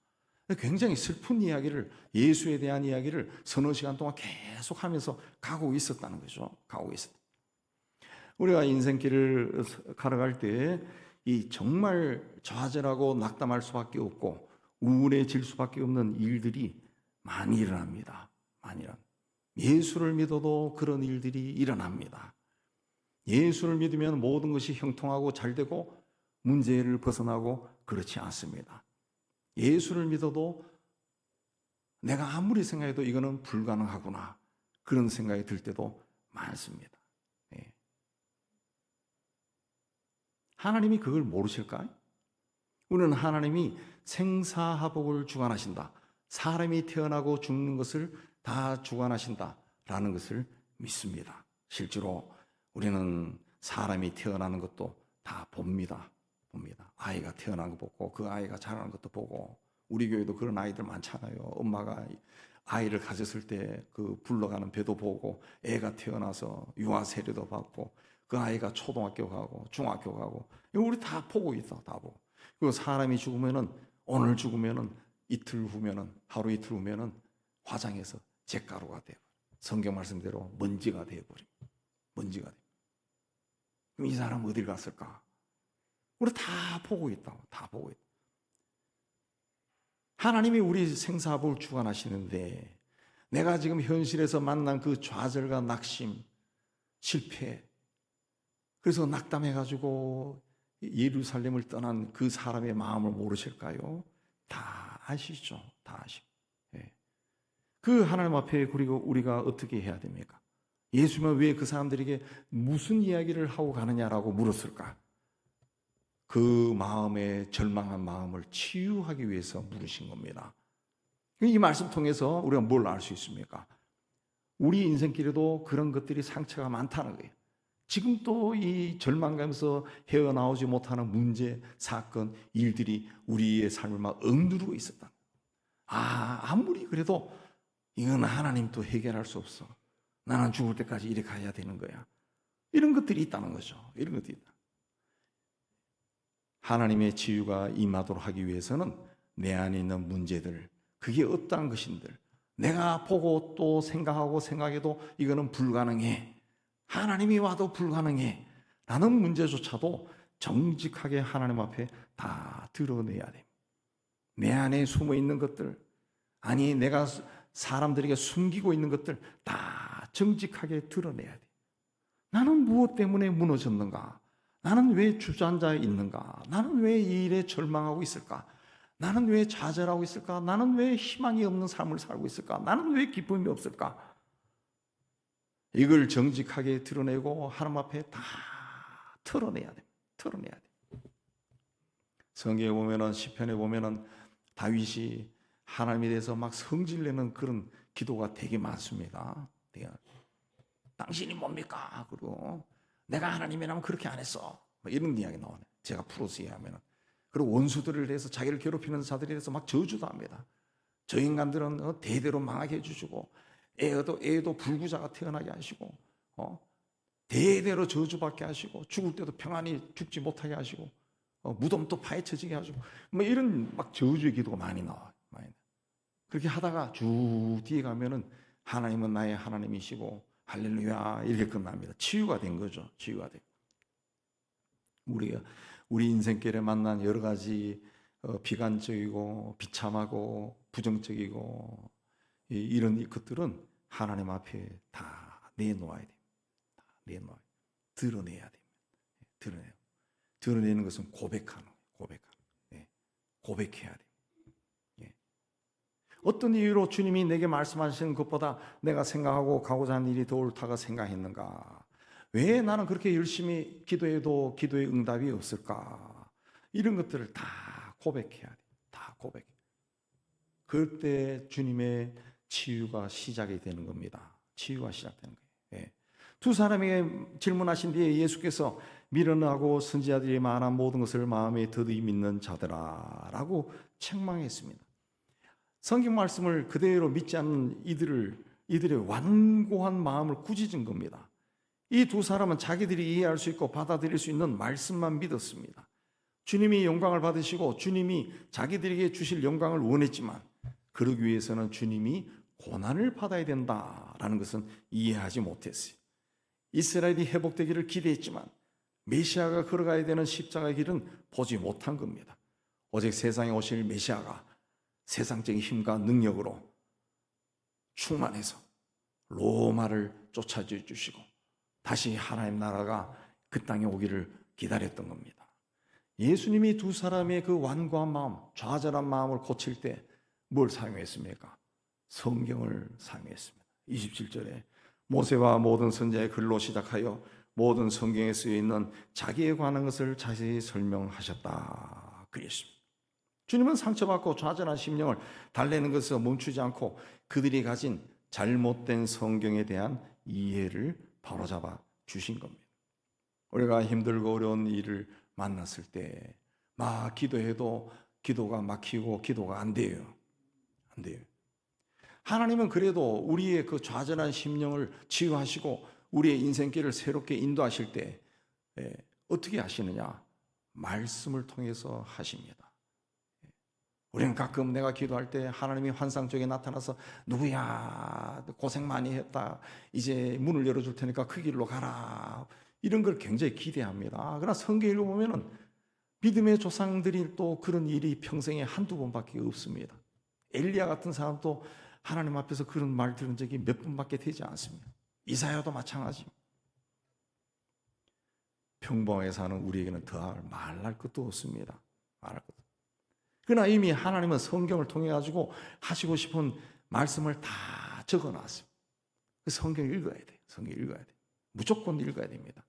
굉장히 슬픈 이야기를, 예수에 대한 이야기를 서너 시간 동안 계속 하면서 가고 있었다는 거죠. 가고 있었다. 우리가 인생길을 걸어갈 때 이 정말 좌절하고 낙담할 수밖에 없고 우울해질 수밖에 없는 일들이 많이 일어납니다. 많이 일어납니다. 예수를 믿어도 그런 일들이 일어납니다. 예수를 믿으면 모든 것이 형통하고 잘 되고 문제를 벗어나고 그렇지 않습니다. 예수를 믿어도 내가 아무리 생각해도 이거는 불가능하구나, 그런 생각이 들 때도 많습니다. 예. 하나님이 그걸 모르실까요? 우리는 하나님이 생사화복을 주관하신다, 사람이 태어나고 죽는 것을 다 주관하신다라는 것을 믿습니다. 실제로 우리는 사람이 태어나는 것도 다 봅니다. 아이가 태어난 거 보고 그 아이가 자라는 것도 보고, 우리 교회도 그런 아이들 많잖아요. 엄마가 아이를 가졌을 때 그 불러가는 배도 보고, 애가 태어나서 유아 세례도 받고, 그 아이가 초등학교 가고 중학교 가고, 이거 우리 다 보고 있다, 다 보고. 그리고 사람이 죽으면은, 오늘 죽으면은 이틀 후면은, 하루 이틀 후면은 화장해서 잿가루가 돼요. 성경 말씀대로 먼지가 되어버려. 먼지가 돼. 그럼 이 사람 어딜 갔을까? 우리 다 보고 있다. 다 보고 있다. 하나님이 우리 생사복을 주관하시는데, 내가 지금 현실에서 만난 그 좌절과 낙심, 실패, 그래서 낙담해가지고 예루살렘을 떠난 그 사람의 마음을 모르실까요? 다 아시죠. 다 아시고. 예. 그 하나님 앞에 그리고 우리가 어떻게 해야 됩니까? 예수님은 왜 그 사람들에게 무슨 이야기를 하고 가느냐라고 물었을까? 그 마음의 절망한 마음을 치유하기 위해서 물으신 겁니다. 이 말씀 통해서 우리가 뭘 알 수 있습니까? 우리 인생길에도 그런 것들이 상처가 많다는 거예요. 지금 또 이 절망감에서 헤어나오지 못하는 문제, 사건, 일들이 우리의 삶을 막 억누르고 있었다. 아무리 그래도 이건 하나님도 해결할 수 없어. 나는 죽을 때까지 이래 가야 되는 거야. 이런 것들이 있다는 거죠. 이런 것들이 있다. 하나님의 치유가 임하도록 하기 위해서는 내 안에 있는 문제들, 그게 어떠한 것인들, 내가 보고 또 생각해도 이거는 불가능해, 하나님이 와도 불가능해 라는 문제조차도 정직하게 하나님 앞에 다 드러내야 됩니다. 내 안에 숨어 있는 것들, 아니 내가 사람들에게 숨기고 있는 것들 다 정직하게 드러내야 돼. 나는 무엇 때문에 무너졌는가? 나는 왜 주저앉아 있는가? 나는 왜 이 일에 절망하고 있을까? 나는 왜 좌절하고 있을까? 나는 왜 희망이 없는 삶을 살고 있을까? 나는 왜 기쁨이 없을까? 이걸 정직하게 드러내고 하나님 앞에 다 털어내야 돼. 털어내야 돼. 성경에 보면은, 시편에 보면은 다윗이 하나님에 대해서 막 성질내는 그런 기도가 되게 많습니다. 당신이 뭡니까? 그리고 내가 하나님이라면 그렇게 안 했어. 이런 이야기 나오네. 제가 풀어서 이해하면은. 그리고 원수들을 대해서, 자기를 괴롭히는 자들에 대해서 막 저주도 합니다. 저 인간들은 대대로 망하게 해주시고, 애도 불구자가 태어나게 하시고, 대대로 저주받게 하시고, 죽을 때도 평안히 죽지 못하게 하시고, 무덤도 파헤쳐지게 하시고, 뭐 이런 막 저주의 기도가 많이 나와요. 그렇게 하다가 쭉 뒤에 가면은 하나님은 나의 하나님이시고 할렐루야 이렇게 끝납니다. 치유가 된 거죠. 치유가 된. 우리 인생길에 만난 여러 가지 비관적이고 비참하고 부정적이고 이런 것들은 하나님 앞에 다 내놓아야 됩니다. 다 내놓아야 돼요. 드러내야 됩니다. 드러내요. 드러내는 것은 고백하는 거예요. 고백해야 돼요. 어떤 이유로 주님이 내게 말씀하시는 것보다 내가 생각하고 가고자 하는 일이 더 옳다고 생각했는가? 왜 나는 그렇게 열심히 기도해도 기도의 응답이 없을까? 이런 것들을 다 고백해야 돼. 다 고백. 그때 주님의 치유가 시작이 되는 겁니다. 치유가 시작되는 거예요. 두 사람에게 질문하신 뒤에 예수께서 미련하고 선지자들이 말한 모든 것을 마음에 더디 믿는 자들아 라고 책망했습니다. 성경 말씀을 그대로 믿지 않는 이들의 완고한 마음을 꾸짖은 겁니다. 이 두 사람은 자기들이 이해할 수 있고 받아들일 수 있는 말씀만 믿었습니다. 주님이 영광을 받으시고 주님이 자기들에게 주실 영광을 원했지만 그러기 위해서는 주님이 고난을 받아야 된다라는 것은 이해하지 못했어요. 이스라엘이 회복되기를 기대했지만 메시아가 걸어가야 되는 십자가의 길은 보지 못한 겁니다. 오직 세상에 오실 메시아가 세상적인 힘과 능력으로 충만해서 로마를 쫓아주시고 다시 하나님 나라가 그 땅에 오기를 기다렸던 겁니다. 예수님이 두 사람의 그 완고한 마음, 좌절한 마음을 고칠 때 뭘 사용했습니까? 성경을 사용했습니다. 27절에 모세와 모든 선지자의 글로 시작하여 모든 성경에 쓰여 있는 자기에 관한 것을 자세히 설명하셨다 그랬습니다. 주님은 상처받고 좌절한 심령을 달래는 것에서 멈추지 않고 그들이 가진 잘못된 성경에 대한 이해를 바로잡아 주신 겁니다. 우리가 힘들고 어려운 일을 만났을 때 막 기도해도 기도가 막히고 기도가 안 돼요. 안 돼요. 하나님은 그래도 우리의 그 좌절한 심령을 치유하시고 우리의 인생길을 새롭게 인도하실 때 어떻게 하시느냐? 말씀을 통해서 하십니다. 우리는 가끔 내가 기도할 때 하나님이 환상 쪽에 나타나서 누구야 고생 많이 했다 이제 문을 열어줄 테니까 그 길로 가라 이런 걸 굉장히 기대합니다. 그러나 성경 읽어보면 믿음의 조상들이 또 그런 일이 평생에 한두 번밖에 없습니다. 엘리야 같은 사람도 하나님 앞에서 그런 말 들은 적이 몇 번밖에 되지 않습니다. 이사야도 마찬가지. 평범하게 사는 우리에게는 더할 말할 것도 없습니다. 말할 것도. 그러나 이미 하나님은 성경을 통해 가지고 하시고 싶은 말씀을 다 적어놨습니다. 그 성경 읽어야 돼. 성경 읽어야 돼. 무조건 읽어야 됩니다.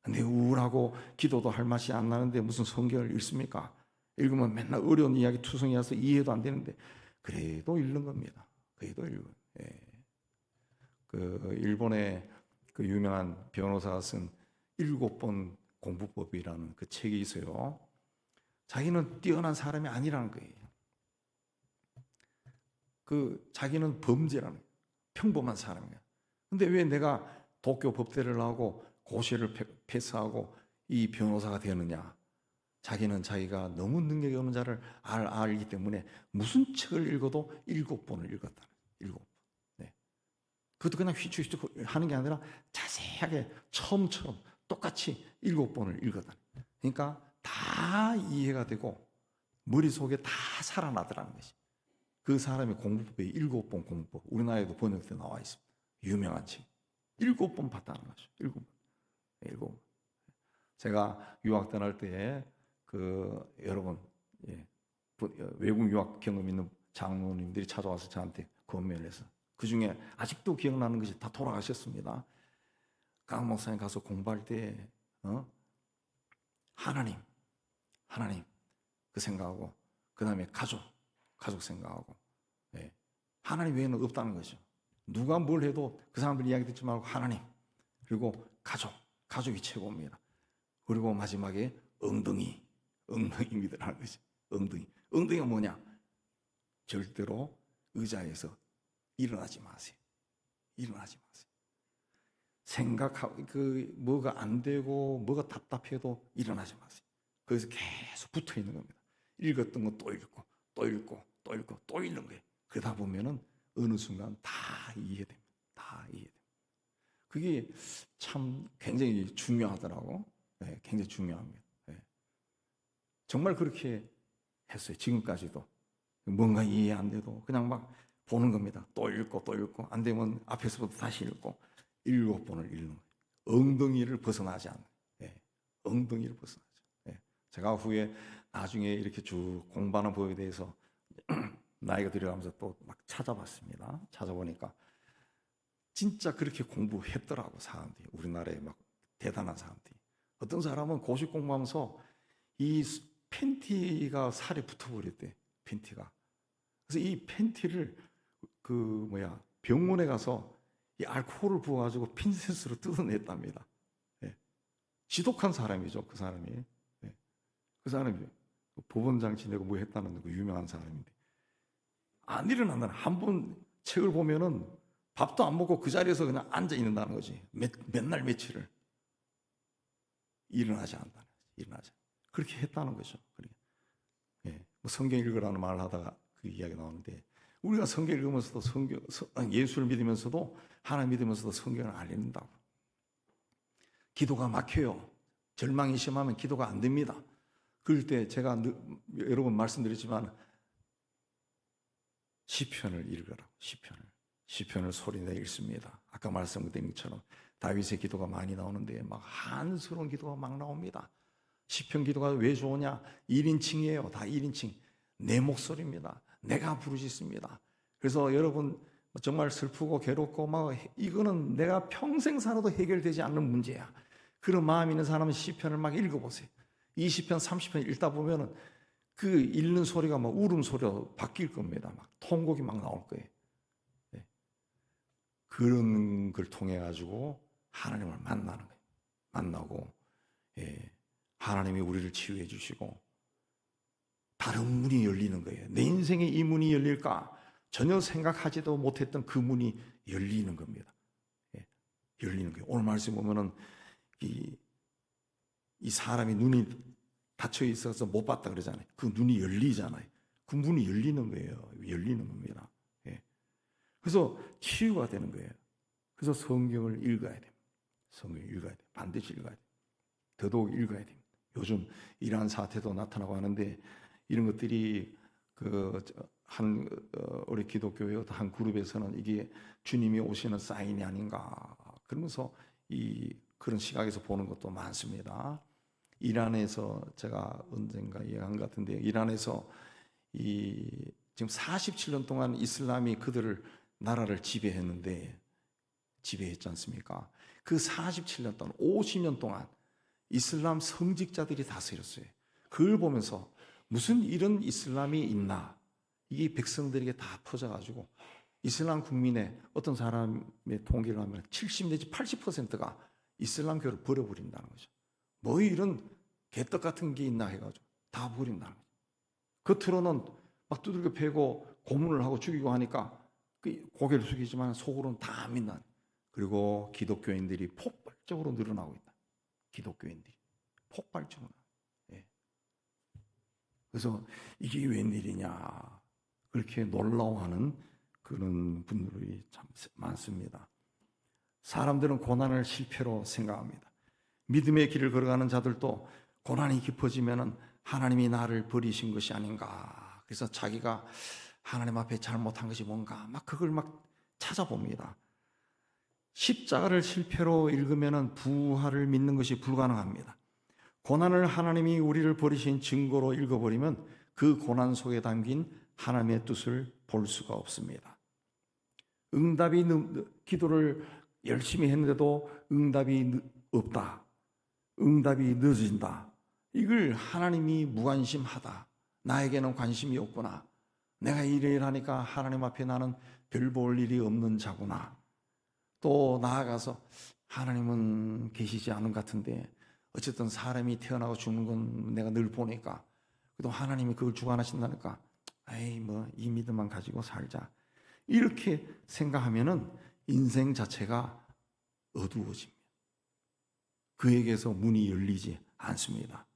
근데 우울하고 기도도 할 맛이 안 나는데 무슨 성경을 읽습니까? 읽으면 맨날 어려운 이야기 투성이라서 이해도 안 되는데 그래도 읽는 겁니다. 그래도 읽어요. 예. 그 일본의 그 유명한 변호사가 쓴 7번 공부법이라는 그 책이 있어요. 자기는 뛰어난 사람이 아니라는 거예요. 그 자기는 범죄라는 거예요. 평범한 사람이야. 근데 왜 내가 도쿄 법대를 하고 고시를 패스하고 이 변호사가 되느냐? 자기는 자기가 너무 능력이 없는 자를 알기 때문에 무슨 책을 읽어도 7번을 읽었다는 거예요. 7번. 네. 그것도 그냥 휘추휘추 하는 게 아니라 자세하게 처음처럼 똑같이 7번을 읽었다는 거예요. 그러니까 다 이해가 되고 머릿속에 다 살아나더라는 것이. 그 사람의 공부법이 7번 공부법. 우리나라에도 번역돼 나와 있습니다. 유명한 책. 7번 봤다는 거죠. 7번. 7번. 제가 유학 떠날 때에 여러분 외국 유학 경험 있는 장로님들이 찾아와서 저한테 권면을 해서 그 중에 아직도 기억나는 것이 다 돌아가셨습니다. 강 목사님 가서 공부할 때 하나님 그 생각하고 그 다음에 가족 생각하고 하나님 외에는 없다는 거죠. 누가 뭘 해도 그 사람들 이야기 듣지 말고 하나님 그리고 가족이 최고입니다. 그리고 마지막에 엉덩이 믿으라는 거죠. 엉덩이가 뭐냐? 절대로 의자에서 일어나지 마세요. 생각하고 뭐가 안 되고 뭐가 답답해도 일어나지 마세요. 거기서 계속 붙어 있는 겁니다. 읽었던 거 또 읽고 또 읽는 거예요. 그러다 보면은 어느 순간 다 이해됩니다. 그게 참 굉장히 중요하더라고. 네, 굉장히 중요합니다. 네. 정말 그렇게 했어요. 지금까지도 뭔가 이해 안 돼도 그냥 막 보는 겁니다. 또 읽고 안 되면 앞에서부터 다시 읽고 7번을 읽는 거예요. 엉덩이를 벗어나지 않는. 네. 엉덩이를 벗어나죠. 네. 제가 후에 나중에 이렇게 쭉 공부하는 법에 대해서 나이가 들어가면서 또 막 찾아봤습니다. 찾아보니까 진짜 그렇게 공부했더라고 사람들이. 우리나라에 막 대단한 사람들이. 어떤 사람은 고시 공부하면서 이 팬티가 살에 붙어버렸대. 팬티가. 그래서 이 팬티를 병원에 가서 이 알코올을 부어가지고 핀셋으로 뜯어냈답니다. 예. 지독한 사람이죠, 그 사람이. 예. 그 사람이 법원장 지내고 뭐 했다는 그 유명한 사람인데 안 일어난다는, 한 번 책을 보면은 밥도 안 먹고 그 자리에서 그냥 앉아 있는다는 거지. 맨날 며칠을 일어나지 않는다. 일어나지. 그렇게 했다는 거죠. 그러니까. 예. 뭐 성경 읽으라는 말을 하다가 그 이야기 나오는데, 우리가 성경 읽으면서도 예수를 믿으면서도 하나님 믿으면서도 성경을 안 읽는다고. 기도가 막혀요. 절망이 심하면 기도가 안 됩니다. 그럴 때 제가 여러 번 말씀드렸지만 시편을 읽으라고. 시편을 소리내 읽습니다. 아까 말씀드린 것처럼 다윗의 기도가 많이 나오는데 막 한스러운 기도가 막 나옵니다. 시편 기도가 왜 좋으냐? 1인칭이에요. 다 1인칭. 내 목소리입니다. 내가 부르짖습니다. 그래서 여러분 정말 슬프고 괴롭고 막 이거는 내가 평생 살아도 해결되지 않는 문제야. 그런 마음 있는 사람은 시편을 막 읽어보세요. 20편, 30편 읽다 보면은 그 읽는 소리가 막 울음소리로 바뀔 겁니다. 막 통곡이 막 나올 거예요. 네. 그런 걸 통해 가지고 하나님을 만나는 거예요. 만나고, 예. 하나님이 우리를 치유해 주시고 다른 문이 열리는 거예요. 내 인생에 이 문이 열릴까? 전혀 생각하지도 못했던 그 문이 열리는 겁니다. 예. 열리는 거예요. 오늘 말씀 보면은 이 사람이 눈이 닫혀 있어서 못 봤다 그러잖아요. 그 눈이 열리잖아요. 그 문이 열리는 거예요. 열리는 겁니다. 예. 그래서 치유가 되는 거예요. 그래서 성경을 읽어야 됩니다. 성경을 읽어야 돼요. 반드시 읽어야 돼요. 더더욱 읽어야 됩니다. 요즘 이러한 사태도 나타나고 하는데 이런 것들이 우리 기독교의 한 그룹에서는 이게 주님이 오시는 사인이 아닌가 그러면서 그런 시각에서 보는 것도 많습니다. 이란에서 제가 언젠가 얘기한 것 같은데, 이란에서 지금 47년 동안 이슬람이 그들을 나라를 지배했지 않습니까? 그 47년 동안 50년 동안 이슬람 성직자들이 다스렸어요. 그걸 보면서 무슨 이런 이슬람이 있나, 이게 백성들에게 다 퍼져가지고 이슬람 국민의 어떤 사람의 통계를 하면 70 내지 80%가 이슬람교를 버려버린다는 거죠. 뭐 이런 개떡 같은 게 있나 해가지고 다 버린다는 거죠. 겉으로는 막 두들겨 패고 고문을 하고 죽이고 하니까 고개를 숙이지만 속으로는 다 안 믿는. 그리고 기독교인들이 폭발적으로 늘어나고 있다. 기독교인들이 폭발적으로. 예. 그래서 이게 웬일이냐 그렇게 놀라워하는 그런 분들이 참 많습니다. 사람들은 고난을 실패로 생각합니다. 믿음의 길을 걸어가는 자들도 고난이 깊어지면 하나님이 나를 버리신 것이 아닌가. 그래서 자기가 하나님 앞에 잘못한 것이 뭔가 막 그걸 막 찾아봅니다. 십자가를 실패로 읽으면 부활을 믿는 것이 불가능합니다. 고난을 하나님이 우리를 버리신 증거로 읽어버리면 그 고난 속에 담긴 하나님의 뜻을 볼 수가 없습니다. 기도를 열심히 했는데도 응답이 없다. 응답이 늦어진다. 이걸 하나님이 무관심하다. 나에게는 관심이 없구나. 내가 일하니까 하나님 앞에 나는 별 볼 일이 없는 자구나. 또 나아가서 하나님은 계시지 않은 것 같은데 어쨌든 사람이 태어나고 죽는 건 내가 늘 보니까 또 하나님이 그걸 주관하신다니까 에이 뭐 이 믿음만 가지고 살자. 이렇게 생각하면은 인생 자체가 어두워집니다. 그에게서 문이 열리지 않습니다.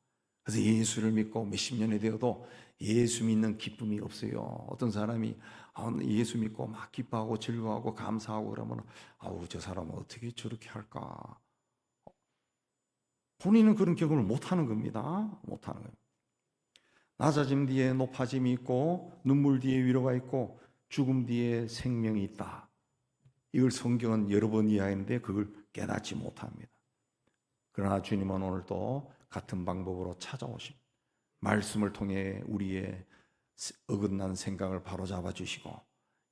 그래서 예수를 믿고 몇십 년이 되어도 예수 믿는 기쁨이 없어요. 어떤 사람이 예수 믿고 막 기뻐하고 즐거워하고 감사하고 그러면 저 사람은 어떻게 저렇게 할까? 본인은 그런 경험을 못하는 겁니다. 못하는 거예요. 낮아짐 뒤에 높아짐이 있고 눈물 뒤에 위로가 있고 죽음 뒤에 생명이 있다. 이걸 성경은 여러 번 이야기했는데 그걸 깨닫지 못합니다. 그러나 주님은 오늘도 같은 방법으로 찾아오십니다. 말씀을 통해 우리의 어긋난 생각을 바로잡아 주시고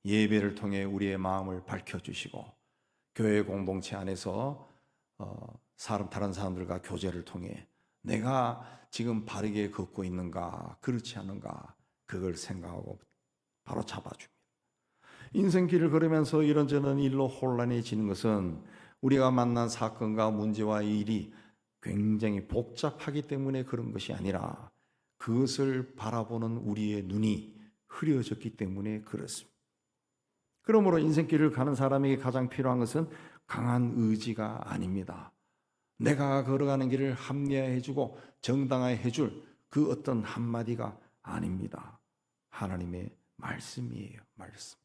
예배를 통해 우리의 마음을 밝혀주시고 교회 공동체 안에서 다른 사람들과 교제를 통해 내가 지금 바르게 걷고 있는가 그렇지 않은가 그걸 생각하고 바로 잡아줍니다. 인생길을 걸으면서 이런저런 일로 혼란해지는 것은 우리가 만난 사건과 문제와 일이 굉장히 복잡하기 때문에 그런 것이 아니라 그것을 바라보는 우리의 눈이 흐려졌기 때문에 그렇습니다. 그러므로 인생길을 가는 사람에게 가장 필요한 것은 강한 의지가 아닙니다. 내가 걸어가는 길을 합리화해주고 정당화해줄 그 어떤 한마디가 아닙니다. 하나님의 말씀이에요. 말씀.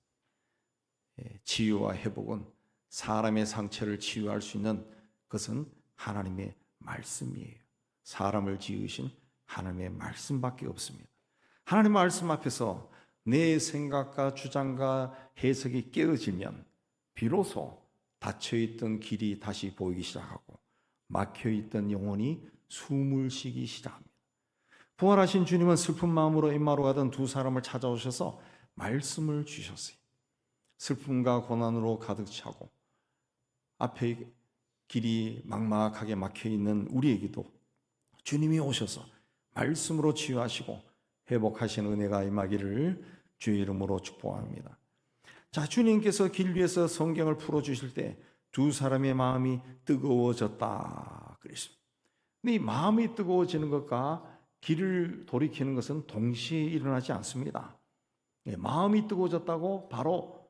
치유와 회복은 사람의 상처를 치유할 수 있는 것은 하나님의 말씀이에요. 사람을 지으신 하나님의 말씀밖에 없습니다. 하나님의 말씀 앞에서 내 생각과 주장과 해석이 깨어지면 비로소 닫혀있던 길이 다시 보이기 시작하고 막혀있던 영혼이 숨을 쉬기 시작합니다. 부활하신 주님은 슬픈 마음으로 엠마오로 가던 두 사람을 찾아오셔서 말씀을 주셨어요. 슬픔과 고난으로 가득 차고 앞에 길이 막막하게 막혀있는 우리에게도 주님이 오셔서 말씀으로 치유하시고 회복하시는 은혜가 임하기를 주의 이름으로 축복합니다. 자, 주님께서 길 위에서 성경을 풀어주실 때 두 사람의 마음이 뜨거워졌다 그랬습니다. 근데 이 마음이 뜨거워지는 것과 길을 돌이키는 것은 동시에 일어나지 않습니다. 마음이 뜨거워졌다고 바로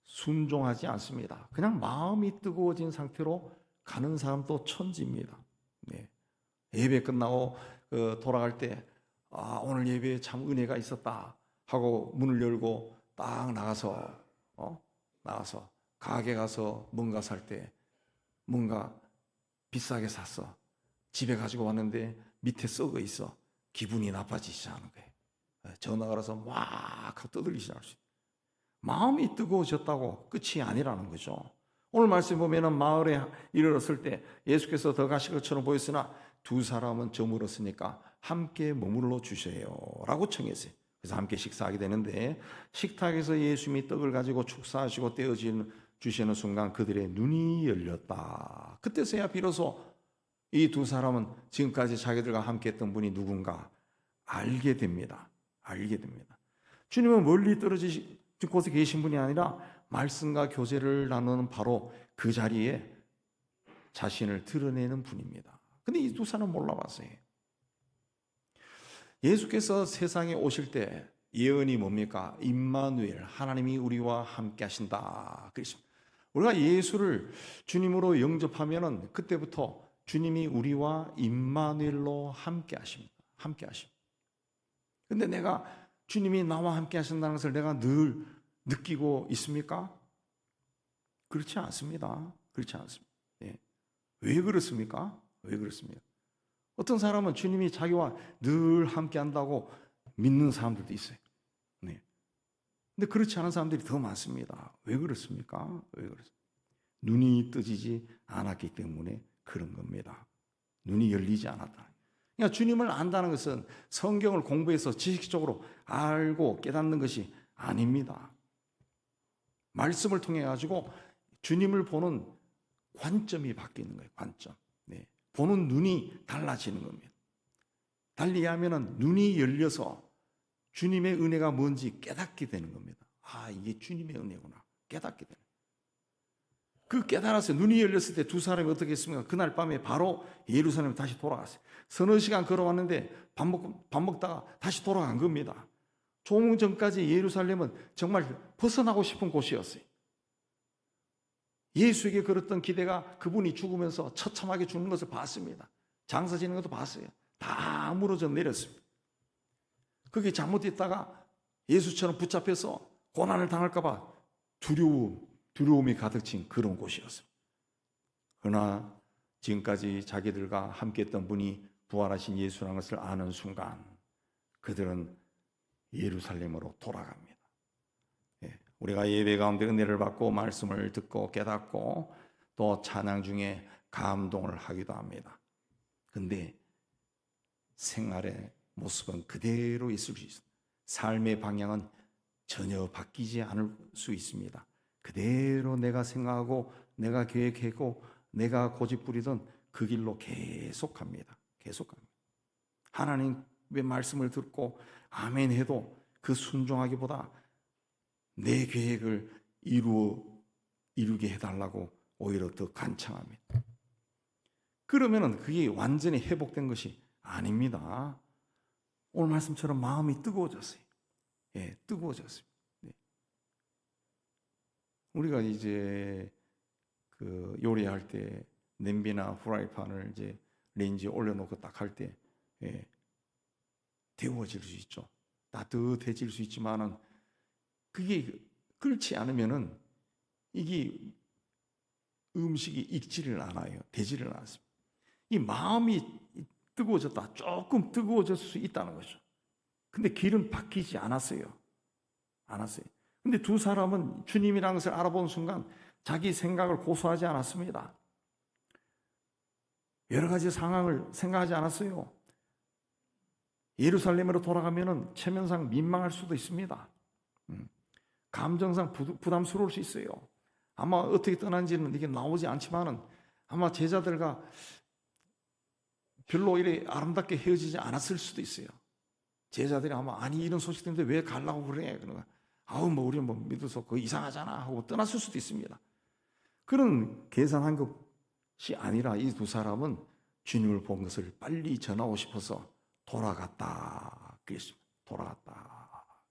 순종하지 않습니다. 그냥 마음이 뜨거워진 상태로 가는 사람도 천지입니다. 예배 끝나고 돌아갈 때 오늘 예배에 참 은혜가 있었다 하고 문을 열고 딱 나가서 가게 가서 뭔가 살 때 뭔가 비싸게 샀어. 집에 가지고 왔는데 밑에 썩어 있어. 기분이 나빠지지 시작하는 거예요. 전화 걸어서 막 떠들기 시작할 수 있어요. 마음이 뜨거워졌다고 끝이 아니라는 거죠. 오늘 말씀 보면은 마을에 이르렀을 때 예수께서 더 가실 것처럼 보였으나 두 사람은 저물었으니까 함께 머물러 주세요 라고 청했어요. 그래서 함께 식사하게 되는데 식탁에서 예수님이 떡을 가지고 축사하시고 떼어주시는 순간 그들의 눈이 열렸다. 그때서야 비로소 이 두 사람은 지금까지 자기들과 함께 했던 분이 누군가 알게 됩니다. 알게 됩니다. 주님은 멀리 떨어지신 곳에 계신 분이 아니라 말씀과 교제를 나누는 바로 그 자리에 자신을 드러내는 분입니다. 근데 이 두 사람은 몰라봤어요. 예수께서 세상에 오실 때 예언이 뭡니까? 임마누엘, 하나님이 우리와 함께 하신다 그랬습니다. 우리가 예수를 주님으로 영접하면은 그때부터 주님이 우리와 임마누엘로 함께 하십니다. 함께 하십니다. 근데 내가 주님이 나와 함께 하신다는 것을 내가 늘 느끼고 있습니까? 그렇지 않습니다. 그렇지 않습니다. 왜 그렇습니까? 왜 그렇습니까? 어떤 사람은 주님이 자기와 늘 함께 한다고 믿는 사람들도 있어요. 근데 그렇지 않은 사람들이 더 많습니다. 왜 그렇습니까? 왜 그렇습니까? 눈이 떠지지 않았기 때문에 그런 겁니다. 눈이 열리지 않았다. 그러니까 주님을 안다는 것은 성경을 공부해서 지식적으로 알고 깨닫는 것이 아닙니다. 말씀을 통해 가지고 주님을 보는 관점이 바뀌는 거예요. 관점. 보는 눈이 달라지는 겁니다. 달리 하면은 눈이 열려서 주님의 은혜가 뭔지 깨닫게 되는 겁니다. 이게 주님의 은혜구나. 깨닫게 되는 거예요. 그 깨달아서 눈이 열렸을 때 두 사람이 어떻게 했습니까? 그날 밤에 바로 예루살렘에 다시 돌아갔어요. 서너 시간 걸어왔는데 밥 먹다가 다시 돌아간 겁니다. 조금 전까지 예루살렘은 정말 벗어나고 싶은 곳이었어요. 예수에게 걸었던 기대가 그분이 죽으면서 처참하게 죽는 것을 봤습니다. 장사 지는 것도 봤어요. 다 무너져 내렸습니다. 그게 잘못됐다가 예수처럼 붙잡혀서 고난을 당할까 봐 두려움이 가득 친 그런 곳이었습니다. 그러나 지금까지 자기들과 함께했던 분이 부활하신 예수라는 것을 아는 순간 그들은 예루살렘으로 돌아갑니다. 우리가 예배 가운데 은혜를 받고 말씀을 듣고 깨닫고 또 찬양 중에 감동을 하기도 합니다. 근데 생활의 모습은 그대로 있을 수 있습니다. 삶의 방향은 전혀 바뀌지 않을 수 있습니다. 그대로 내가 생각하고 내가 계획하고 내가 고집부리던 그 길로 계속합니다. 계속합니다. 하나님의 말씀을 듣고 아멘 해도 그 순종하기보다 내 계획을 이루게 해달라고 오히려 더 간청합니다. 그러면은 그게 완전히 회복된 것이 아닙니다. 오늘 말씀처럼 마음이 뜨거워졌어요. 예, 뜨거워졌습니다. 네. 우리가 이제 그 요리할 때 냄비나 후라이팬을 이제 레인지에 올려놓고 딱 할 때, 예, 데워질 수 있죠. 따뜻해질 수 있지만은 그게 끓지 않으면은 이게 음식이 익지를 않아요. 되지를 않습니다. 이 마음이 뜨거워졌다. 조금 뜨거워질 수 있다는 거죠. 근데 길은 바뀌지 않았어요. 근데 두 사람은 주님이라는 것을 알아본 순간 자기 생각을 고수하지 않았습니다. 여러 가지 상황을 생각하지 않았어요. 예루살렘으로 돌아가면은 체면상 민망할 수도 있습니다. 감정상 부담스러울 수 있어요. 아마 어떻게 떠난지는 이게 나오지 않지만은 아마 제자들과 별로 이래 아름답게 헤어지지 않았을 수도 있어요. 제자들이 아마 아니 이런 소식 듣는데 왜 가려고 그래? 그러나 아우 뭐 우리 뭐 믿어서 그거 이상하잖아 하고 떠났을 수도 있습니다. 그런 계산한 것이 아니라 이 두 사람은 주님을 본 것을 빨리 전하고 싶어서 돌아갔다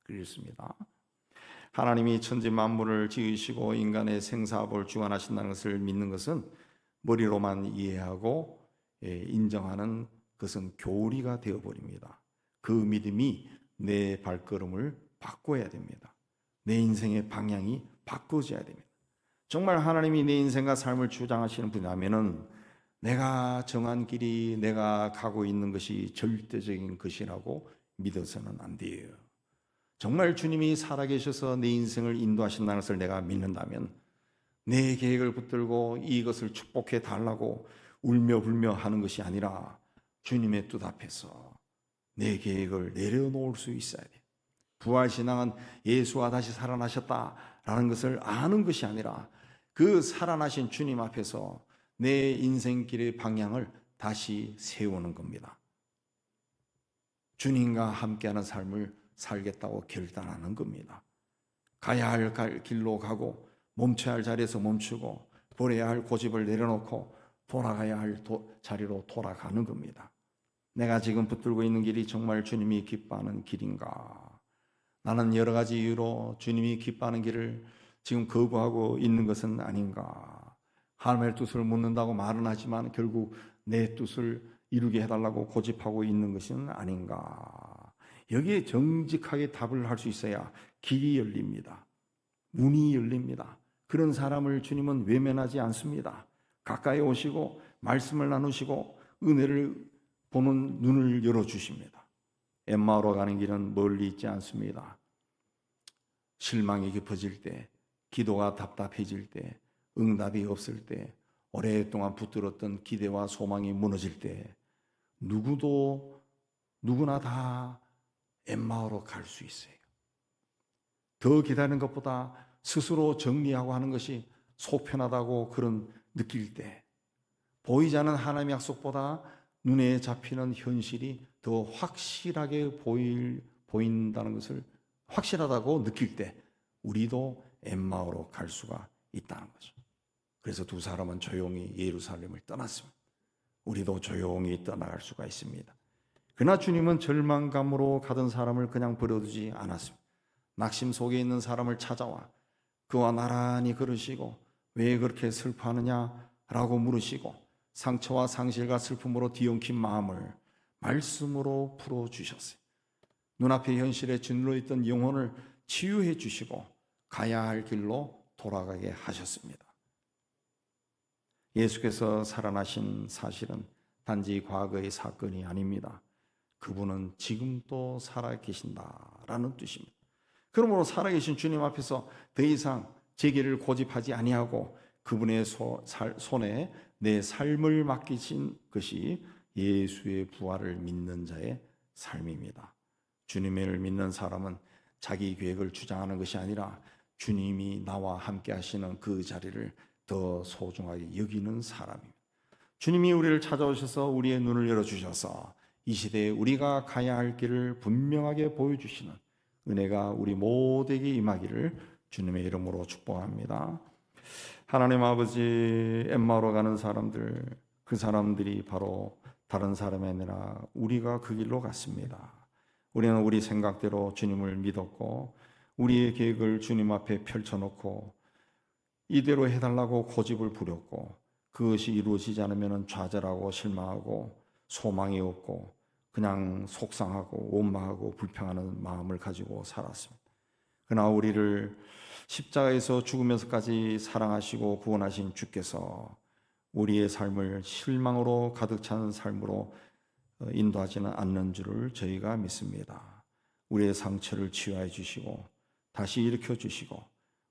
그랬습니다. 하나님이 천지 만물을 지으시고 인간의 생사업을 주관하신다는 것을 믿는 것은 머리로만 이해하고 인정하는 것은 교리가 되어버립니다. 그 믿음이 내 발걸음을 바꿔야 됩니다. 내 인생의 방향이 바꿔져야 됩니다. 정말 하나님이 내 인생과 삶을 주장하시는 분이라면은 내가 정한 길이 내가 가고 있는 것이 절대적인 것이라고 믿어서는 안 돼요. 정말 주님이 살아계셔서 내 인생을 인도하신다는 것을 내가 믿는다면 내 계획을 붙들고 이것을 축복해 달라고 울며 불며 하는 것이 아니라 주님의 뜻 앞에서 내 계획을 내려놓을 수 있어야 돼요. 부활신앙은 예수가 다시 살아나셨다라는 것을 아는 것이 아니라 그 살아나신 주님 앞에서 내 인생길의 방향을 다시 세우는 겁니다. 주님과 함께하는 삶을 살겠다고 결단하는 겁니다. 가야 할 길로 가고 멈춰야 할 자리에서 멈추고 버려야 할 고집을 내려놓고 돌아가야 할 자리로 돌아가는 겁니다. 내가 지금 붙들고 있는 길이 정말 주님이 기뻐하는 길인가? 나는 여러 가지 이유로 주님이 기뻐하는 길을 지금 거부하고 있는 것은 아닌가? 하나님의 뜻을 묻는다고 말은 하지만 결국 내 뜻을 이루게 해달라고 고집하고 있는 것은 아닌가? 여기에 정직하게 답을 할 수 있어야 길이 열립니다. 문이 열립니다. 그런 사람을 주님은 외면하지 않습니다. 가까이 오시고 말씀을 나누시고 은혜를 보는 눈을 열어주십니다. 엠마오로 가는 길은 멀리 있지 않습니다. 실망이 깊어질 때, 기도가 답답해질 때, 응답이 없을 때, 오랫동안 붙들었던 기대와 소망이 무너질 때 누구나 다 엠마오로 갈 수 있어요. 더 기다리는 것보다 스스로 정리하고 하는 것이 속편하다고 그런 느낄 때, 보이지 않는 하나님의 약속보다 눈에 잡히는 현실이 더 확실하게 보인다는 것을 확실하다고 느낄 때 우리도 엠마오로 갈 수가 있다는 거죠. 그래서 두 사람은 조용히 예루살렘을 떠났습니다. 우리도 조용히 떠나갈 수가 있습니다. 그러나 주님은 절망감으로 가던 사람을 그냥 버려두지 않았습니다. 낙심 속에 있는 사람을 찾아와 그와 나란히 걸으시고 왜 그렇게 슬퍼하느냐라고 물으시고 상처와 상실과 슬픔으로 뒤엉킨 마음을 말씀으로 풀어주셨어요. 눈앞의 현실에 짓눌러 있던 영혼을 치유해 주시고 가야 할 길로 돌아가게 하셨습니다. 예수께서 살아나신 사실은 단지 과거의 사건이 아닙니다. 그분은 지금도 살아계신다라는 뜻입니다. 그러므로 살아계신 주님 앞에서 더 이상 제 길을 고집하지 아니하고 그분의 손에 내 삶을 맡기신 것이 예수의 부활을 믿는 자의 삶입니다. 주님을 믿는 사람은 자기 계획을 주장하는 것이 아니라 주님이 나와 함께 하시는 그 자리를 더 소중하게 여기는 사람입니다. 주님이 우리를 찾아오셔서 우리의 눈을 열어주셔서 이 시대에 우리가 가야 할 길을 분명하게 보여주시는 은혜가 우리 모두에게 임하기를 주님의 이름으로 축복합니다. 하나님 아버지, 엠마오로 가는 사람들, 그 사람들이 바로 다른 사람이 아니라 우리가 그 길로 갔습니다. 우리는 우리 생각대로 주님을 믿었고 우리의 계획을 주님 앞에 펼쳐놓고 이대로 해달라고 고집을 부렸고 그것이 이루어지지 않으면 좌절하고 실망하고 소망이 없고 그냥 속상하고 원망하고 불평하는 마음을 가지고 살았습니다. 그러나 우리를 십자가에서 죽으면서까지 사랑하시고 구원하신 주께서 우리의 삶을 실망으로 가득 찬 삶으로 인도하지는 않는 줄을 저희가 믿습니다. 우리의 상처를 치유해 주시고 다시 일으켜 주시고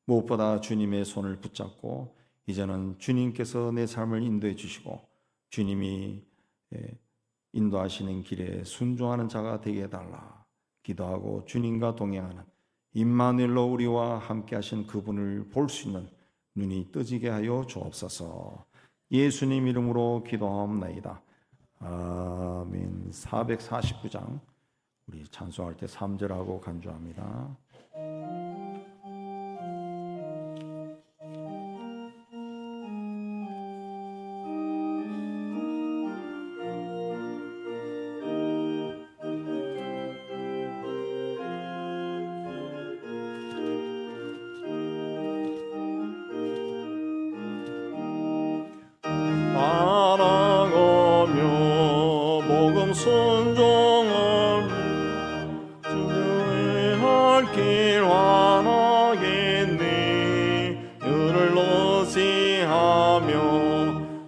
무엇보다 주님의 손을 붙잡고 이제는 주님께서 내 삶을 인도해 주시고 주님이 인도하시는 길에 순종하는 자가 되게 해달라 기도하고 주님과 동행하는 임마누엘로 우리와 함께 하신 그분을 볼 수 있는 눈이 뜨지게 하여 주옵소서. 예수님 이름으로 기도하옵나이다. 아멘. 449장 우리 찬송할 때 3절하고 간주합니다. 순종하며 주님의 할 길 환하겠네. 너를 의지하며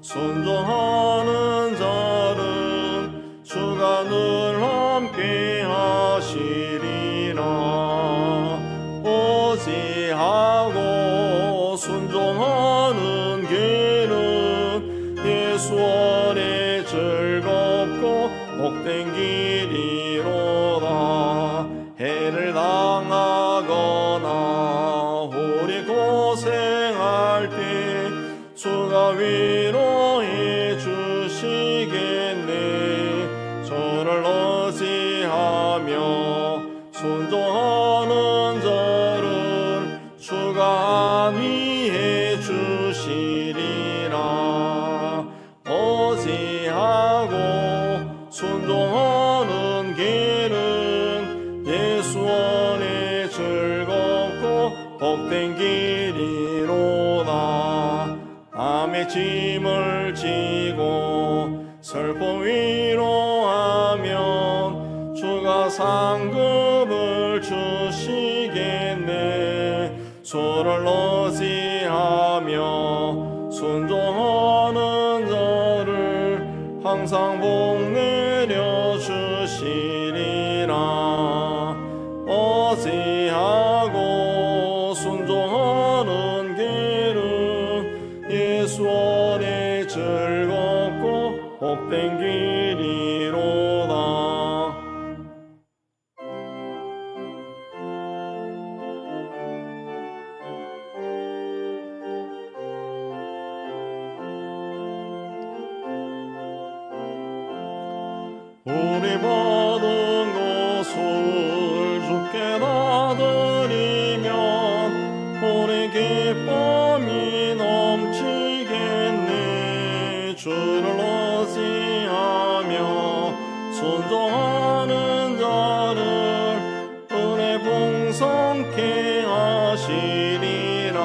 순종하는 자는 주가 늘 함께 하시리라. 의지하고 순종하는 길은 예수 안에 즐겁고 복된 길이로다. 해를 당하거나 우리 고생할 때 주가 위로해 주시겠네. 저를 의지하며 순종하는 자를 주가 안위해 주시리라. 의지하고 순종하는 길은 예수 안에 즐겁고 복된 길이로다. 남의 짐을 지고 슬픔 위로하면 주가 상급을 주시겠네. 주를 의지하며 순종하는 자를 항상 복 내려 주시리라. 의지하고 순종하는 길은 예수 안에 즐겁고 복된 길이로다. 우리 모든 것을 주께 다 드리면 우리 기쁨이 넘치겠네. 주를 의지하며 순종하는 자를 은혜 풍성케 하시리라.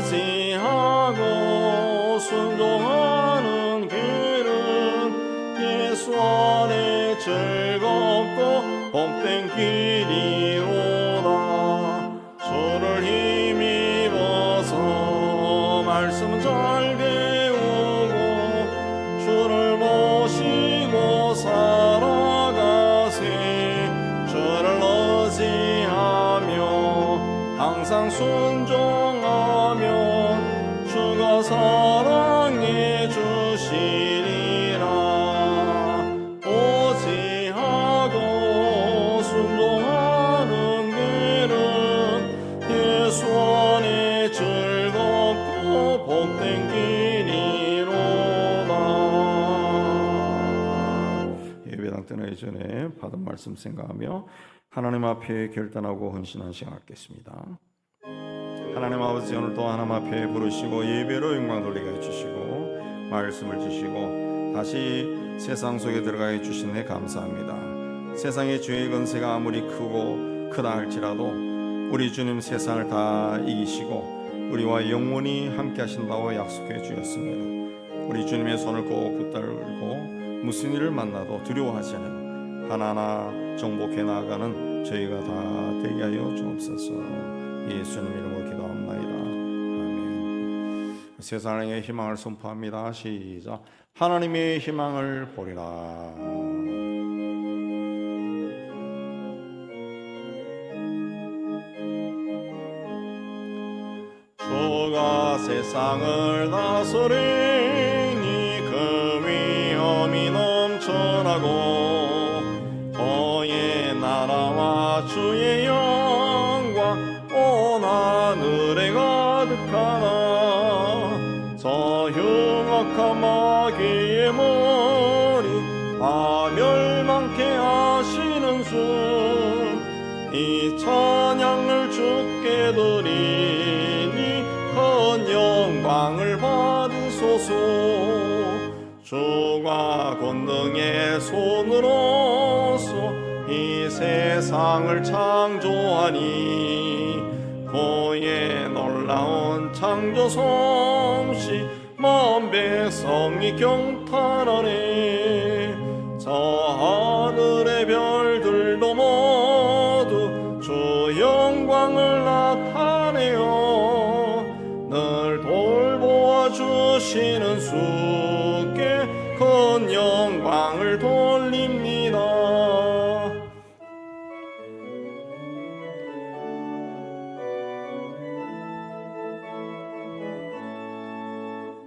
의지하고 순종하는 예수 안에 즐겁고 복된 길이로다. 주를 힘입어서 말씀 잘 배우고 주를 모시고 살아가세. 주를 의지하며 항상 순종하면 주가 사랑해 주시리라. 순종하는 길은 예수 안에 즐겁고 복된 길이로다. 예배당 떠나기 전에 받은 말씀 생각하며 하나님 앞에 결단하고 헌신한 시간 갖겠습니다. 하나님 아버지, 오늘도 하나님 앞에 부르시고 예배로 영광 돌리게 해주시고 말씀을 주시고 다시 세상 속에 들어가게 해주신 데 감사합니다. 세상의 죄의 건세가 아무리 크다 할지라도 우리 주님 세상을 다 이기시고 우리와 영원히 함께 하신다고 약속해 주셨습니다. 우리 주님의 손을 꼭 붙들고 무슨 일을 만나도 두려워하지 않으며 하나하나 정복해 나아가는 저희가 다 되게 하여 주옵소서. 예수님 이름으로 기도합나이다. 아멘. 세상의 희망을 선포합니다. 시작. 하나님의 희망을 보리라. 주가 세상을 다스리니 그 위엄이 넘쳐나고 그의 나라와 주의 영광 온 하늘에 가득하나 저 흉악한 마귀의 머리 다 멸망케 하시는 주 이 찬양을 주께 드리니 큰 영광을 받으소서. 주가 권능의 손으로서 이 세상을 창조하니 그의 놀라운 창조 솜씨 먼 백성이 경탄하네. 저 하늘의 별들도 모두 주 영광을 나타내어 늘 돌보아 주시는 주께 큰 영광을 돌립니다.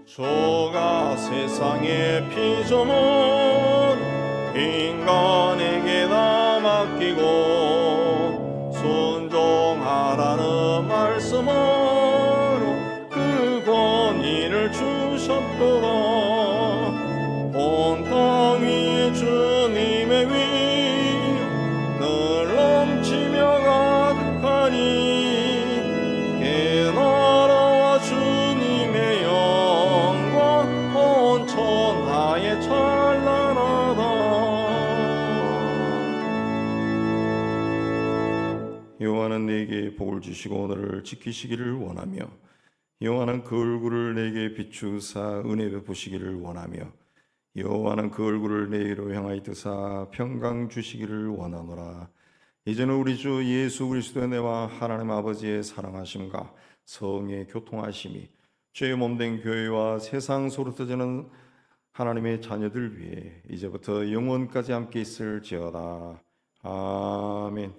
주가 세상의 피조물 인간에게 다 맡기고 순종하라는 말씀으로 그 권위를 주셨도다. 온 땅 위에 주님의 위엄 늘 넘치며 가득하니 그 나라와 주님의 영광 온 천하에 찬란하다. 여호와는 내게 복을 주시고 너를 지키시기를 원하며 여호와는 그 얼굴을 내게 비추사 은혜 베푸시기를 원하며 여호와는 그 얼굴을 내게로 향하여 드사 평강 주시기를 원하노라. 이제는 우리 주 예수 그리스도의 은혜와 하나님 아버지의 사랑하심과 성의 교통하심이 죄의 몸된 교회와 세상 속으로 터지는 하나님의 자녀들 위해 이제부터 영원까지 함께 있을지어다. 아멘.